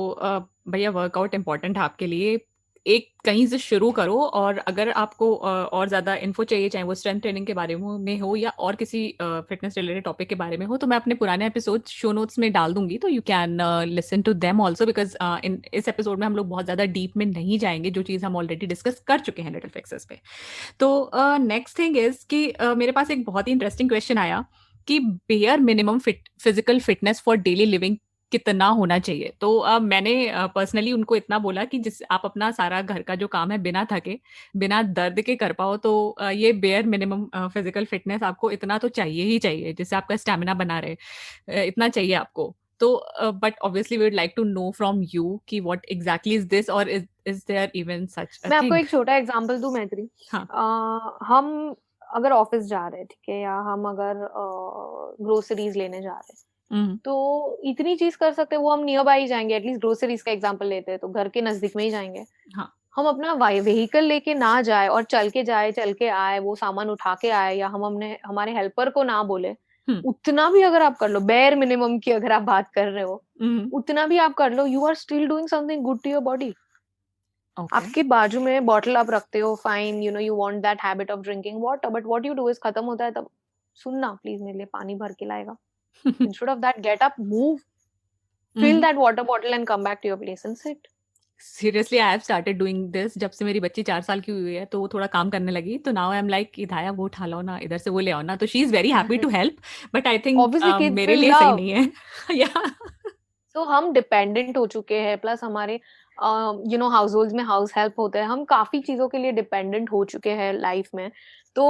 भैया, workout important है आपके लिए. एक कहीं से शुरू करो, और अगर आपको और ज़्यादा इन्फो चाहिए, चाहे वो स्ट्रेंथ ट्रेनिंग के बारे में हो या और किसी फिटनेस रिलेटेड टॉपिक के बारे में हो, तो मैं अपने पुराने एपिसोड शो नोट्स में डाल दूंगी, तो you can listen to them also, because in इस एपिसोड में हम लोग बहुत ज़्यादा डीप में नहीं जाएंगे, जो चीज़ हम ऑलरेडी डिस्कस कर चुके हैं लिटिल फिक्सेस पे. तो नेक्स्ट थिंग इज कि मेरे पास एक बहुत ही इंटरेस्टिंग क्वेश्चन आया कि bare minimum physical fitness for daily living कितना होना चाहिए. तो मैंने पर्सनली उनको इतना बोला कि जिस आप अपना सारा घर का जो काम है बिना थके, बिना दर्द के कर पाओ, तो ये बेयर मिनिमम फिजिकल फिटनेस आपको इतना तो चाहिए ही चाहिए, जिससे आपका स्टेमिना बना रहे. इतना चाहिए आपको. तो but obviously we would like to know from you कि व्हाट एग्जैक्टली इज दिस, और is there even such a मैं आपको थिंग. एक छोटा एग्जांपल दूं मैत्री. हाँ. हम अगर ऑफिस जा रहे हैं, ठीक है, या हम अगर ग्रोसरीज लेने जा रहे हैं, हम्म. तो इतनी चीज कर सकते हैं. वो हम नियर बाय ही जाएंगे. एटलीस्ट ग्रोसरीज का एग्जांपल लेते हैं तो घर के नजदीक में ही जाएंगे. हाँ. हम अपना व्हीकल लेके ना जाए और चल के जाए, चल के आए, वो सामान उठा के आए, या हम हमने हमारे हेल्पर को ना बोले, हम्म. उतना भी अगर आप कर लो, बेयर मिनिमम की अगर आप बात कर रहे हो, हम्म. उतना भी आप कर लो, you are still doing something good to your body. Okay. आपके बाजू में बॉटल आप रखते हो, fine, you want that habit of drinking water, but what you do is, खत्म होता है तब, सुनना प्लीज मेरे लिए पानी भर के लाएगा. Instead of that, get up, move, fill that water bottle and come back to your place and sit. Seriously I have started doing this जब से मेरी बच्ची 4 साल की हुई है, तो वो थोड़ा काम करने लगी, तो नाउ आई एम लाइक, इधाया वो उठा लो ना, इधर से वो ले आओ ना, तो she is very happy to help. But I think Obviously kids मेरे will लिए सही love. नहीं है. या. तो हम डिपेंडेंट हो चुके हैं. प्लस हमारे हाउस होल्ड में हाउस हेल्प होते हैं. हम काफी चीजों के लिए डिपेंडेंट हो चुके हैं लाइफ में. तो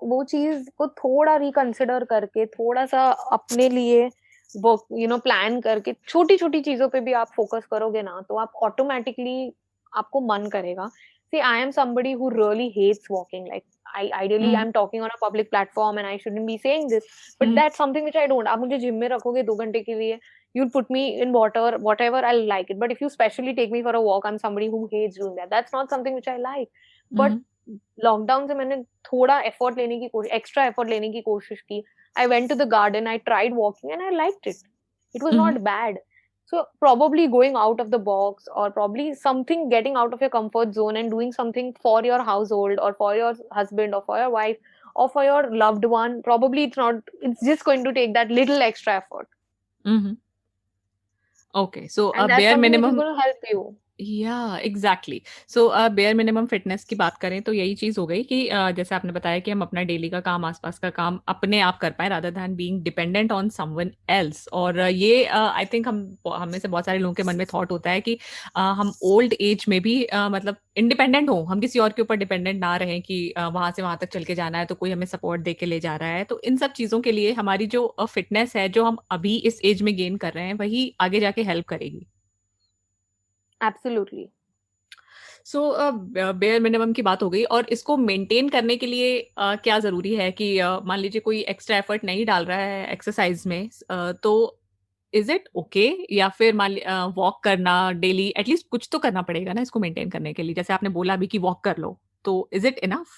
वो चीज को थोड़ा रिकंसिडर करके, थोड़ा सा अपने लिए वो प्लान करके, छोटी छोटी चीजों पे भी आप फोकस करोगे ना, तो आप ऑटोमेटिकली, आपको मन करेगा. See, I am somebody who really hates walking. Like, ideally I'm talking on a public platform and I shouldn't be saying this, but that's something which I don't. आप मुझे जिम में रखोगे 2 घंटे के लिए, you'll put me in water, whatever, I'll like it. But if you specially take me for a walk, I'm somebody who hates doing that. That's not something which I like. But lockdown से मैंने थोड़ा effort लेने की कोशिश, extra effort लेने की कोशिश की. I went to the garden, I tried walking and I liked it. It was not bad. So probably going out of the box, or probably something, getting out of your comfort zone and doing something for your household or for your husband or for your wife or for your loved one, probably it's just going to take that little extra effort. Okay, so And a that's bare something which is minimum. going to help you. या exactly. सो bare minimum fitness की बात करें तो यही चीज हो गई कि जैसे आपने बताया कि हम अपना डेली का काम, आसपास का काम अपने आप कर पाए, rather than being dependent on someone else. और ये आई थिंक हम में से बहुत सारे लोगों के मन में थॉट होता है कि हम ओल्ड एज में भी मतलब इंडिपेंडेंट हो, हम किसी और के ऊपर डिपेंडेंट ना रहें कि वहां से वहां तक चल के जाना है तो कोई हमें सपोर्ट दे के ले जा रहा है. तो इन सब चीजों के लिए हमारी जो फिटनेस है, जो हम अभी इस एज में गेन कर रहे हैं, वही आगे जाके हेल्प करेगी. Absolutely. सो बेयर मिनिमम की बात हो गई, और इसको मेंटेन करने के लिए क्या जरूरी है कि मान लीजिए कोई एक्स्ट्रा एफर्ट नहीं डाल रहा है एक्सरसाइज में, तो इज इट ओके, या फिर मान वॉक करना डेली एटलीस्ट कुछ तो करना पड़ेगा ना इसको मेंटेन करने के लिए, जैसे आपने बोला अभी कि वॉक कर लो, तो is it enough?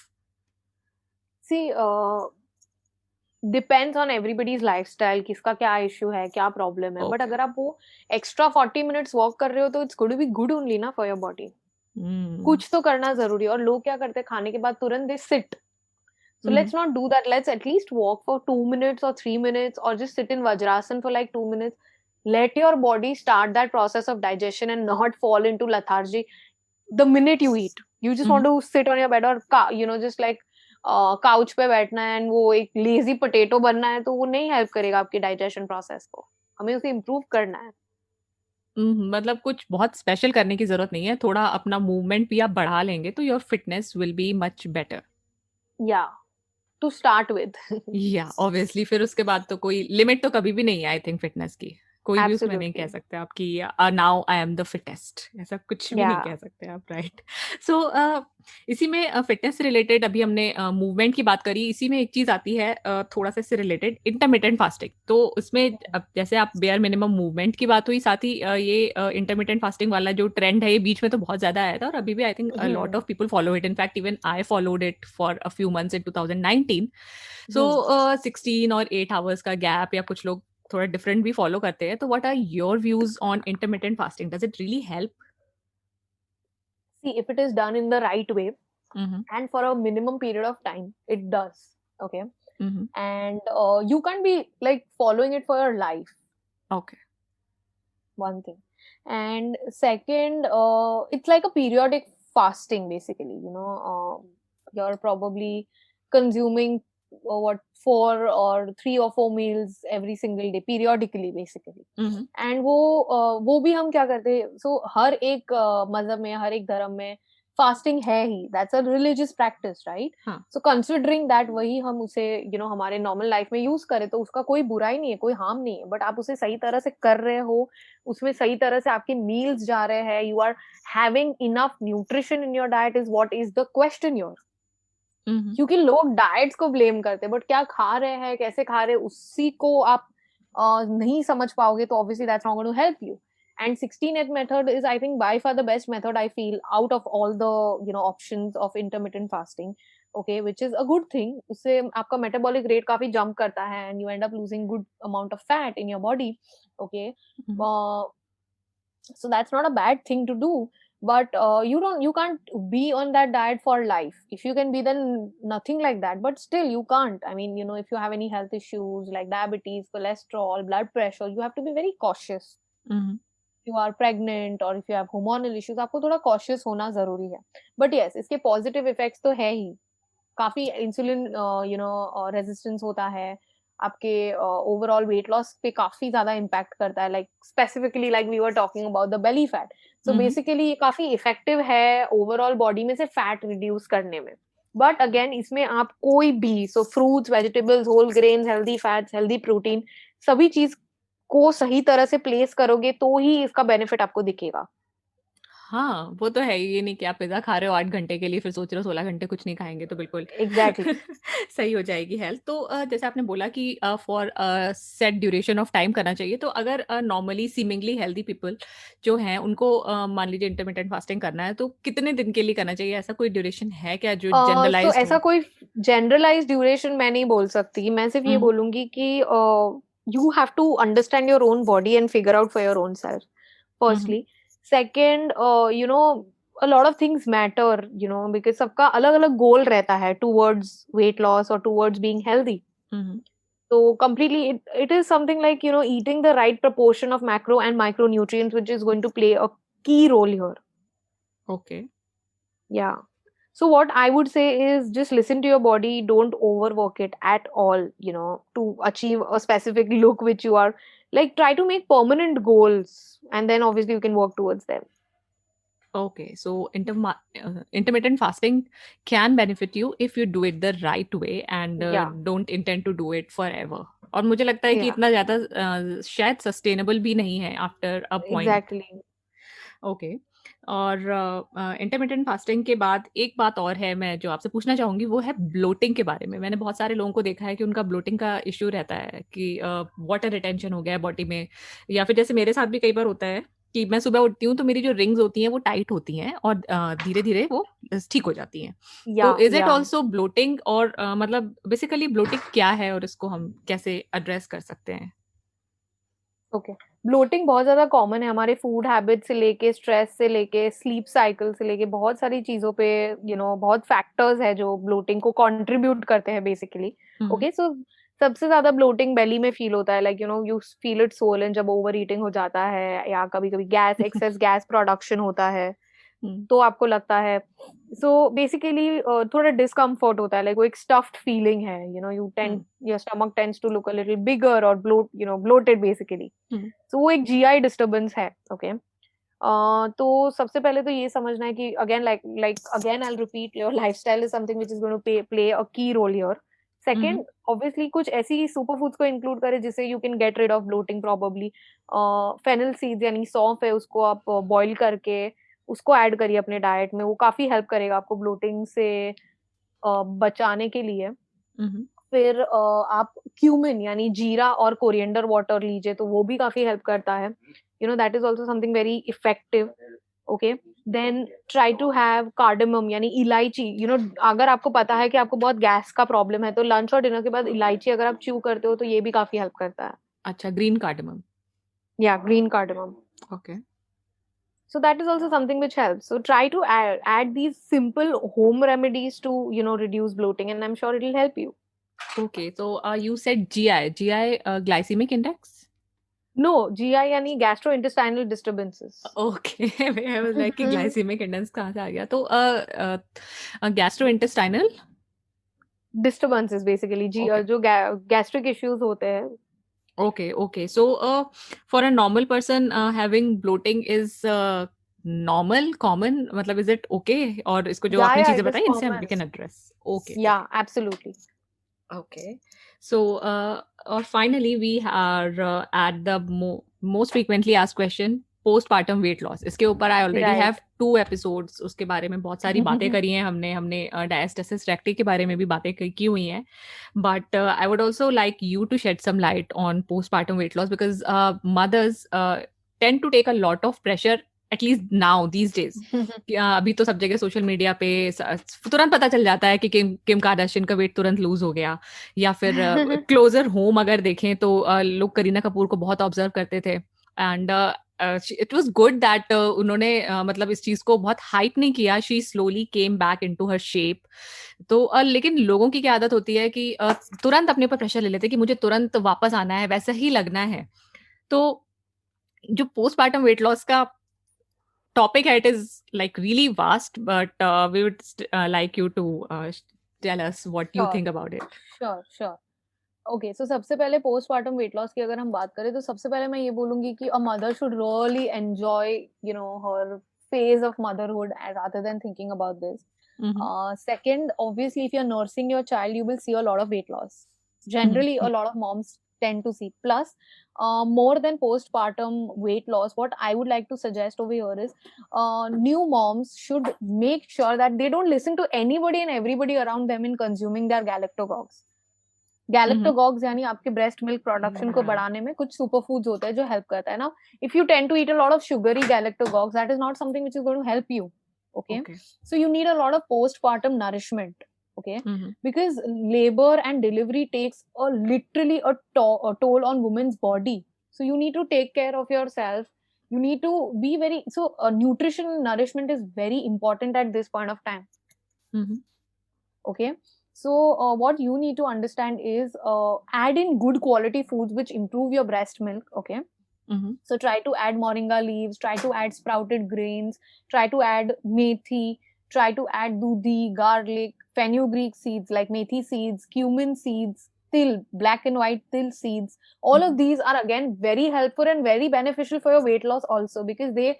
See, depends on everybody's lifestyle, किसका क्या इश्यू है, क्या प्रॉब्लम है. But okay. अगर आप वो एक्स्ट्रा 40 मिनट्स वॉक कर रहे हो, तो it's going to be good only ना फॉर योर बॉडी. कुछ तो करना जरूरी है. और लोग क्या करते हैं, खाने के बाद तुरंत they sit. So let's not do that. Let's at least walk for 2 minutes or 3 minutes, or just sit in Vajrasan for like 2 minutes. let your body start that process of digestion and not fall into lethargy the minute you eat. You just want to sit on your bed और just like couch पे बैठना है and वो एक lazy potato बनना है, तो वो नहीं हेल्प करेगा आपकी डाइजेशन प्रोसेस को. हमें उसे इम्प्रूव करना है. मतलब कुछ बहुत स्पेशल करने की जरूरत नहीं है, थोड़ा अपना मूवमेंट भी आप बढ़ा लेंगे तो your fitness will be much better. या टू स्टार्ट विद. या ऑब्वियसली फिर उसके बाद तो कोई लिमिट तो कभी भी नहीं है आई थिंक फिटनेस की. कोई भी उसमें नहीं कह सकते आप कि now I am the fittest, ऐसा कुछ भी नहीं कह सकते आप, राइट. सो इसी में फिटनेस से रिलेटेड अभी हमने मूवमेंट की बात करी, इसी में एक चीज आती है थोड़ा सा इससे रिलेटेड, इंटरमिटेंट फास्टिंग. तो उसमें अब जैसे आप बेयर मिनिमम मूवमेंट की बात हुई, साथ ही ये इंटरमिटेंट फास्टिंग वाला जो ट्रेंड है ये बीच में तो बहुत ज्यादा आया था और अभी भी I think a lot of people follow it. In fact even I followed it for a few months in 2019. सो 16 और 8 आवर्स का गैप, या कुछ लोग थोड़ा डिफरेंट भी फॉलो करते हैं. तो what are your views on intermittent fasting? Does it really help? See, if it is done in the right way and for a minimum period of time, it does. Okay. And you can't be like following it for your life. Okay. One thing. And second, it's like a periodic fasting basically. You're probably consuming 4 or 3 or 4 meals every single day periodically basically. And वो भी हम क्या करते हैं, so हर एक मजहब में, हर एक धर्म में फास्टिंग है ही. That's a religious practice, right? So considering that वही हम उसे हमारे नॉर्मल लाइफ में यूज करें तो उसका कोई बुराई नहीं है, कोई हार्म नहीं है. बट आप उसे सही तरह से कर रहे हो, उसमें सही तरह से आपके मील्स जा रहे हैं, you are having enough nutrition in your diet, is what is the question your. क्योंकि लोग डाइट्स को ब्लेम करते हैं, बट क्या खा रहे हैं, कैसे खा रहे हैं, उसी को आप नहीं समझ पाओगे तो obviously that's not going to help you. And 16th method is, I think, by far the best method I feel out of all the options of intermittent fasting. Okay, which is a good thing. उससे आपका metabolic rate काफी jump करता है and you end up losing good amount of fat in your body. Okay, so that's not a bad thing to do. But you can't be on that diet for life. If you can be, then nothing like that, but still you can't. I mean, if you have any health issues like diabetes, cholesterol, blood pressure, you have to be very cautious. If you are pregnant or if you have hormonal issues, आपको थोड़ा cautious होना जरूरी है. But yes, इसके positive effects तो है ही. काफी insulin resistance होता है, आपके ओवरऑल वेट लॉस पे काफी ज्यादा इम्पैक्ट करता है. Like specifically like we were talking about the belly fat. So basically ये काफी इफेक्टिव है ओवरऑल बॉडी में से फैट रिड्यूस करने में. बट अगेन इसमें आप कोई भी, so fruits, vegetables, whole grains, healthy fats, healthy protein, सभी चीज को सही तरह से प्लेस करोगे तो ही इसका बेनिफिट आपको दिखेगा. हाँ, वो तो है ही. ये नहीं कि आप पिज़्ज़ा खा रहे हो 8 घंटे के लिए, फिर सोच रहे हो 16 घंटे कुछ नहीं खाएँगे तो बिल्कुल एग्जैक्टली सही हो जाएगी हेल्थ. तो जैसे आपने बोला कि for set duration of time करना चाहिए, तो अगर नॉर्मली सीमिंगली हेल्दी पीपल जो हैं उनको मान लीजिए इंटरमिटेंट फास्टिंग करना है, तो कितने दिन के लिए करना चाहिए? ऐसा कोई ड्यूरेशन है क्या जो तो जनरलाइज्ड ऐसा हो? कोई जनरलाइज ड्यूरेशन मैं नहीं बोल सकती. मैं सिर्फ ये बोलूंगी कि you have to understand your own body and figure out for your own self firstly. Second, a lot of things matter, because सबका अलग अलग गोल रहता है towards weight loss or towards being healthy. So completely it is something like eating the right proportion of macro and micronutrients which is going to play a key role here. Okay. Yeah. So what I would say is just listen to your body, don't overwork it at all, to achieve a specific look which you are like, try to make permanent goals and then obviously you can work towards them. Okay, so intermittent fasting can benefit you if you do it the right way and don't intend to do it forever. और मुझे लगता है कि इतना ज़्यादा शायद sustainable भी नहीं है after a point. Exactly. Okay. और इंटरमिटेंट फास्टिंग के बाद एक बात और है मैं जो आपसे पूछना चाहूँगी, वो है ब्लोटिंग के बारे में. मैंने बहुत सारे लोगों को देखा है कि उनका ब्लोटिंग का इश्यू रहता है कि वाटर रिटेंशन हो गया है बॉडी में, या फिर जैसे मेरे साथ भी कई बार होता है कि मैं सुबह उठती हूँ तो मेरी जो रिंग्स होती हैं वो टाइट होती हैं और धीरे धीरे वो ठीक हो जाती हैं. तो इज इट ऑल्सो ब्लोटिंग? और मतलब बेसिकली ब्लोटिंग क्या है और इसको हम कैसे एड्रेस कर सकते हैं? ओके, ब्लोटिंग बहुत ज्यादा कॉमन है हमारे फूड हैबिट से लेके, स्ट्रेस से लेके, स्लीप साइकिल से लेके, बहुत सारी चीजों पे बहुत फैक्टर्स है जो ब्लोटिंग को कंट्रीब्यूट करते हैं बेसिकली. ओके, सो सबसे ज्यादा ब्लोटिंग बेली में फील होता है, like you know you feel it Solan जब ओवर ईटिंग हो जाता है, या कभी कभी गैस एक्सेस गैस प्रोडक्शन होता है तो आपको लगता है। सो बेसिकली थोड़ा डिस्कम्फर्ट होता है, लाइक वो एक स्टफ्ड फीलिंग है, you know you tend your stomach tends to look a little bigger और ब्लोटेड बेसिकली। सो वो एक जीआई डिस्टर्बेंस है। ओके तो सबसे पहले तो ये समझना है कि again I repeat, your lifestyle is something which is going to play a key role here. Second, obviously कुछ ऐसी सुपर फूड्स को इंक्लूड करें जिससे you can get rid of bloating probably. Fennel seeds यानी सौंफ है, उसको आप बॉईल करके उसको ऐड करिए अपने डाइट में, वो काफी हेल्प करेगा आपको ब्लोटिंग से बचाने के लिए। फिर आप क्यूमिन यानी जीरा और कोरिएंडर वाटर लीजिए, तो वो भी काफी हेल्प करता है, you know that is also something very effective. Okay then try to have cardamom यानी इलायची, यू नो अगर आपको पता है कि आपको बहुत गैस का प्रॉब्लम है तो लंच और डिनर के बाद इलायची अगर आप च्यू करते हो तो ये भी काफी हेल्प करता है। अच्छा, ग्रीन कार्डमम। या green cardamom. Okay. So that is also something which helps. So try to add these simple home remedies to, you know, reduce bloating, and I'm sure it'll help you. Okay, so you said GI, glycemic index? No, GI यानी gastrointestinal disturbances. Okay, I was like कि glycemic index कहाँ से आ गया? तो gastrointestinal? Disturbances basically, Okay. जो gastric issues होते हैं. Okay. So for a normal person, having bloating is normal, common, मतलब is it okay? और इसको जो आपने Yeah, चीजें it is बताई इनसे we common. can address. Okay. Yeah, absolutely. Okay. So, or finally, we are at the most frequently asked question, postpartum weight loss. इसके ऊपर I already Right. have 2 episodes. उसके बारे में बहुत सारी बातें करी हैं हमने diastasis recti के बारे में भी बातें की हुई हैं. But I would also like you to shed some light on postpartum weight loss because mothers tend to take a lot of pressure, at least now these days. अभी तो सब जगह सोशल मीडिया पे तुरंत पता चल जाता है कि किम कार्दाशियन का वेट तुरंत लूज हो गया, या फिर क्लोजर होम अगर देखें तो लोग करीना कपूर को बहुत ऑब्जर्व करते थे, and it was good that उन्होंने मतलब इस चीज को बहुत हाइप नहीं किया, she slowly came back into her shape. तो लेकिन लोगों की क्या आदत होती है कि तुरंत अपने ऊपर प्रेशर ले लेते हैं कि मुझे तुरंत वापस आना है, वैसा ही लगना है। तो जो पोस्टपार्टम वेट लॉस का topic it is like really vast, but we would like you to tell us what you Sure, think about it. sure. Okay so सबसे पहले पोस्टपार्टम वेट लॉस की अगर हम बात करें तो सबसे पहले मैं ये बोलूंगी कि a mother should really enjoy you know her phase of motherhood rather than thinking about this. Second, obviously, if you're nursing your child, you will see a lot of weight loss. Generally, a lot of moms tend to see. Plus, more than postpartum weight loss, what I would like to suggest over here is new moms should make sure that they don't listen to anybody and everybody around them in consuming their galactogogues. गैलेक्टोगॉग्स यानी आपके breast milk production को बढ़ाने में कुछ super foods होते हैं जो help करता है ना। If you tend to eat a lot of sugary galactagogues, that is not something which is going to help you. Okay so you need a lot of postpartum nourishment. Okay because labor and delivery takes a literally a toll on women's body, so you need to take care of yourself. You need to be very nutrition and nourishment is very important at this point of time. Okay so what you need to understand is add in good quality foods which improve your breast milk. Okay so try to add moringa leaves, try to add sprouted grains, try to add methi, try to add dudhi, garlic, fenugreek seeds like methi seeds, cumin seeds, til, black and white til seeds. All of these are again very helpful and very beneficial for your weight loss also, because they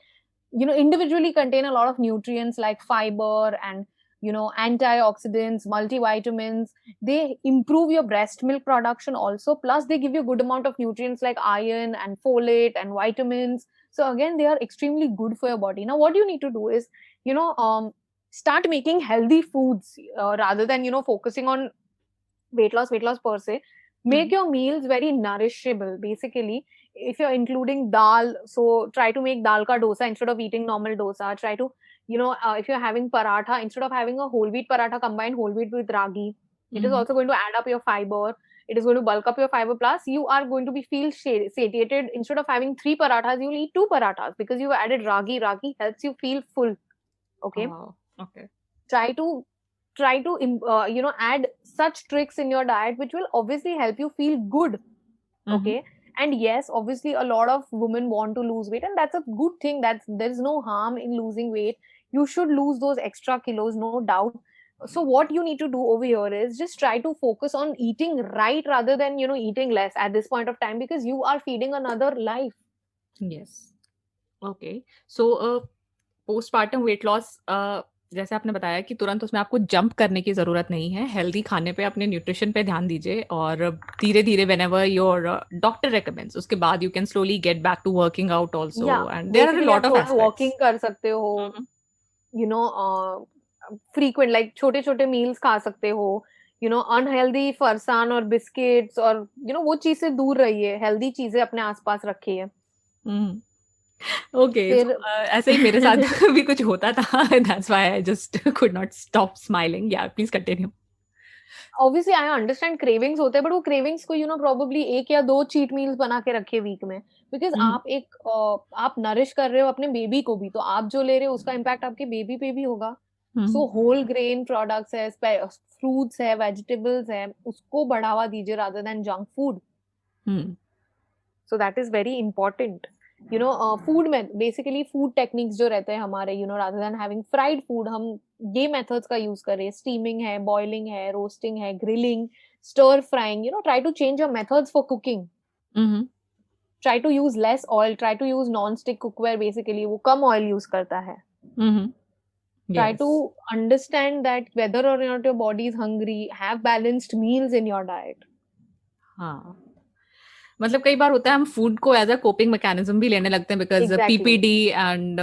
individually contain a lot of nutrients like fiber and antioxidants, multivitamins. They improve your breast milk production also, plus they give you a good amount of nutrients like iron and folate and vitamins. So again, they are extremely good for your body. Now what you need to do is start making healthy foods rather than focusing on weight loss per se. Make your meals very nourishable. Basically, if you're including dal, so try to make dal ka dosa instead of eating normal dosa. Try to if you're having paratha, instead of having a whole wheat paratha, combine whole wheat with ragi. It is also going to add up your fiber. It is going to bulk up your fiber. Plus, you are going to be feel satiated. Instead of having 3 parathas, you'll eat 2 parathas because you've added ragi. Ragi helps you feel full. Okay. Okay. Try to try to add such tricks in your diet which will obviously help you feel good. Okay. And yes, obviously a lot of women want to lose weight, and that's a good thing. There's no harm in losing weight. You should lose those extra kilos, no doubt. So what you need to do over here is just try to focus on eating right rather than eating less at this point of time, because you are feeding another life. Yes. Okay. So postpartum weight loss, जैसे आपने बताया कि तुरंत उसमें आपको jump करने की ज़रूरत नहीं है. हेल्दी खाने पे, अपने न्यूट्रिशन पे ध्यान दीजिए, और धीरे धीरे व्हेनेवर योर डॉक्टर रेकमेंड्स, उसके बाद you can slowly get back to working out also, and there are a lot of aspects. Walking कर सकते हो, फ्रीक्वेंट लाइक छोटे छोटे मील्स खा सकते हो, अनहेल्दी फरसान और बिस्किट्स और वो चीज से दूर रहिए, हेल्दी चीजें अपने आसपास रखिए. ओके. ऐसे ही मेरे साथ भी कुछ होता था. That's why I just could not stop smiling. Yeah please continue. Obviously I understand cravings होते हैं, बट वो क्रेविंग्स को प्रोबेबली 1 या 2 चीट मील्स बना के रखिए वीक में, बिकॉज आप नरिश कर रहे हो अपने बेबी को भी, तो आप जो ले रहे हो उसका इम्पैक्ट आपके बेबी पे भी होगा. सो होल ग्रेन प्रोडक्ट्स है, फ्रूट्स है, वेजिटेबल्स है, उसको बढ़ावा दीजिए rather than junk food. So that is very important. Food में बेसिकली फूड टेक्निक्स जो रहते हैं हमारे, rather than having fried food, हम ये मेथड्स का यूज करें. स्टीमिंग है, बॉइलिंग है, रोस्टिंग है, grilling, stir frying. Try to change your methods for cooking. Try to use less oil, try to use non stick cookware, basically वो कम oil use करता है. Try to understand that whether or not your body is hungry, have balanced meals in your diet. हाँ, मतलब कई बार होता है हम फूड को एज अ कोपिंग मैकेनिज्म भी लेने लगते हैं, बिकॉज पीपीडी एंड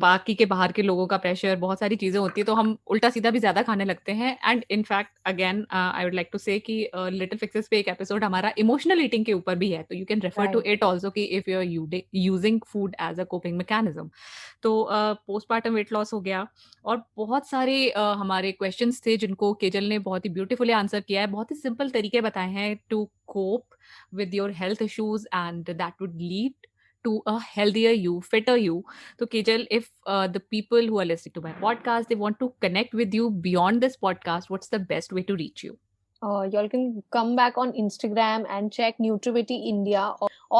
बाकी के बाहर के लोगों का प्रेशर, बहुत सारी चीजें होती है, तो हम उल्टा सीधा भी ज्यादा खाने लगते हैं. And in fact again I would like to say कि लिटिल फिक्सेस पे एक एपिसोड हमारा इमोशनल ईटिंग के ऊपर भी है, तो you can refer to it also कि if you are using food as a coping mechanism. तो पोस्टपार्टम वेट लॉस हो गया, और बहुत सारे हमारे क्वेश्चंस थे जिनको केजल ने बहुत ही ब्यूटीफुली आंसर किया है. बहुत ही सिंपल तरीके बताए हैं to cope with your health issues, and that would lead to a healthier you, fitter you. So Kejal, if the people who are listening to my podcast, they want to connect with you beyond this podcast, what's the best way to reach you? Y'all can come back on Instagram and check Nutrivity India,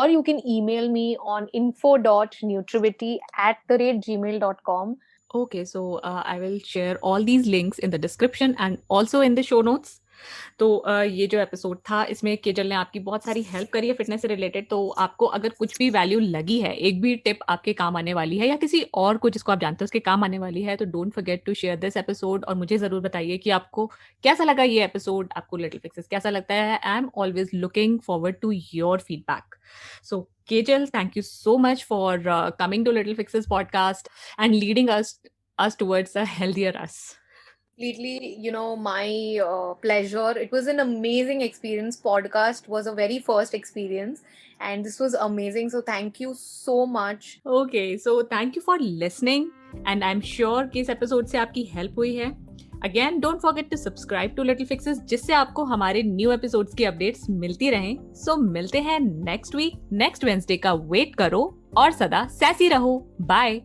or you can email me on info.nutrivity@gmail.com. Okay, so I will share all these links in the description and also in the show notes. तो ये जो episode था, इसमें केजल ने आपकी बहुत सारी help करी है फिटनेस से रिलेटेड. तो आपको अगर कुछ भी वैल्यू लगी है, एक भी टिप आपके काम आने वाली है, या किसी और को जिसको आप जानते हो उसके काम आने वाली है, तो don't forget to share this episode, और मुझे जरूर बताइए कि आपको कैसा लगा ये एपिसोड, आपको लिटिल फिक्सेस कैसा लगता है. I am always looking forward to your feedback. So Kejal, thank you so much for coming to Little Fixes podcast and leading us towards a healthier us. Completely, my pleasure. It was an amazing experience. Podcast was a very first experience, and this was amazing. So thank you so much. Okay, so thank you for listening, and I'm sure कि इस episode से आपकी help हुई है. Again, don't forget to subscribe to Little Fixes, जिससे आपको हमारे new episodes की अपडेट्स मिलती रहें. So मिलते हैं नेक्स्ट वीक, नेक्स्ट वेडनेसडे का वेट करो, और सदा सैसी रहो. बाय.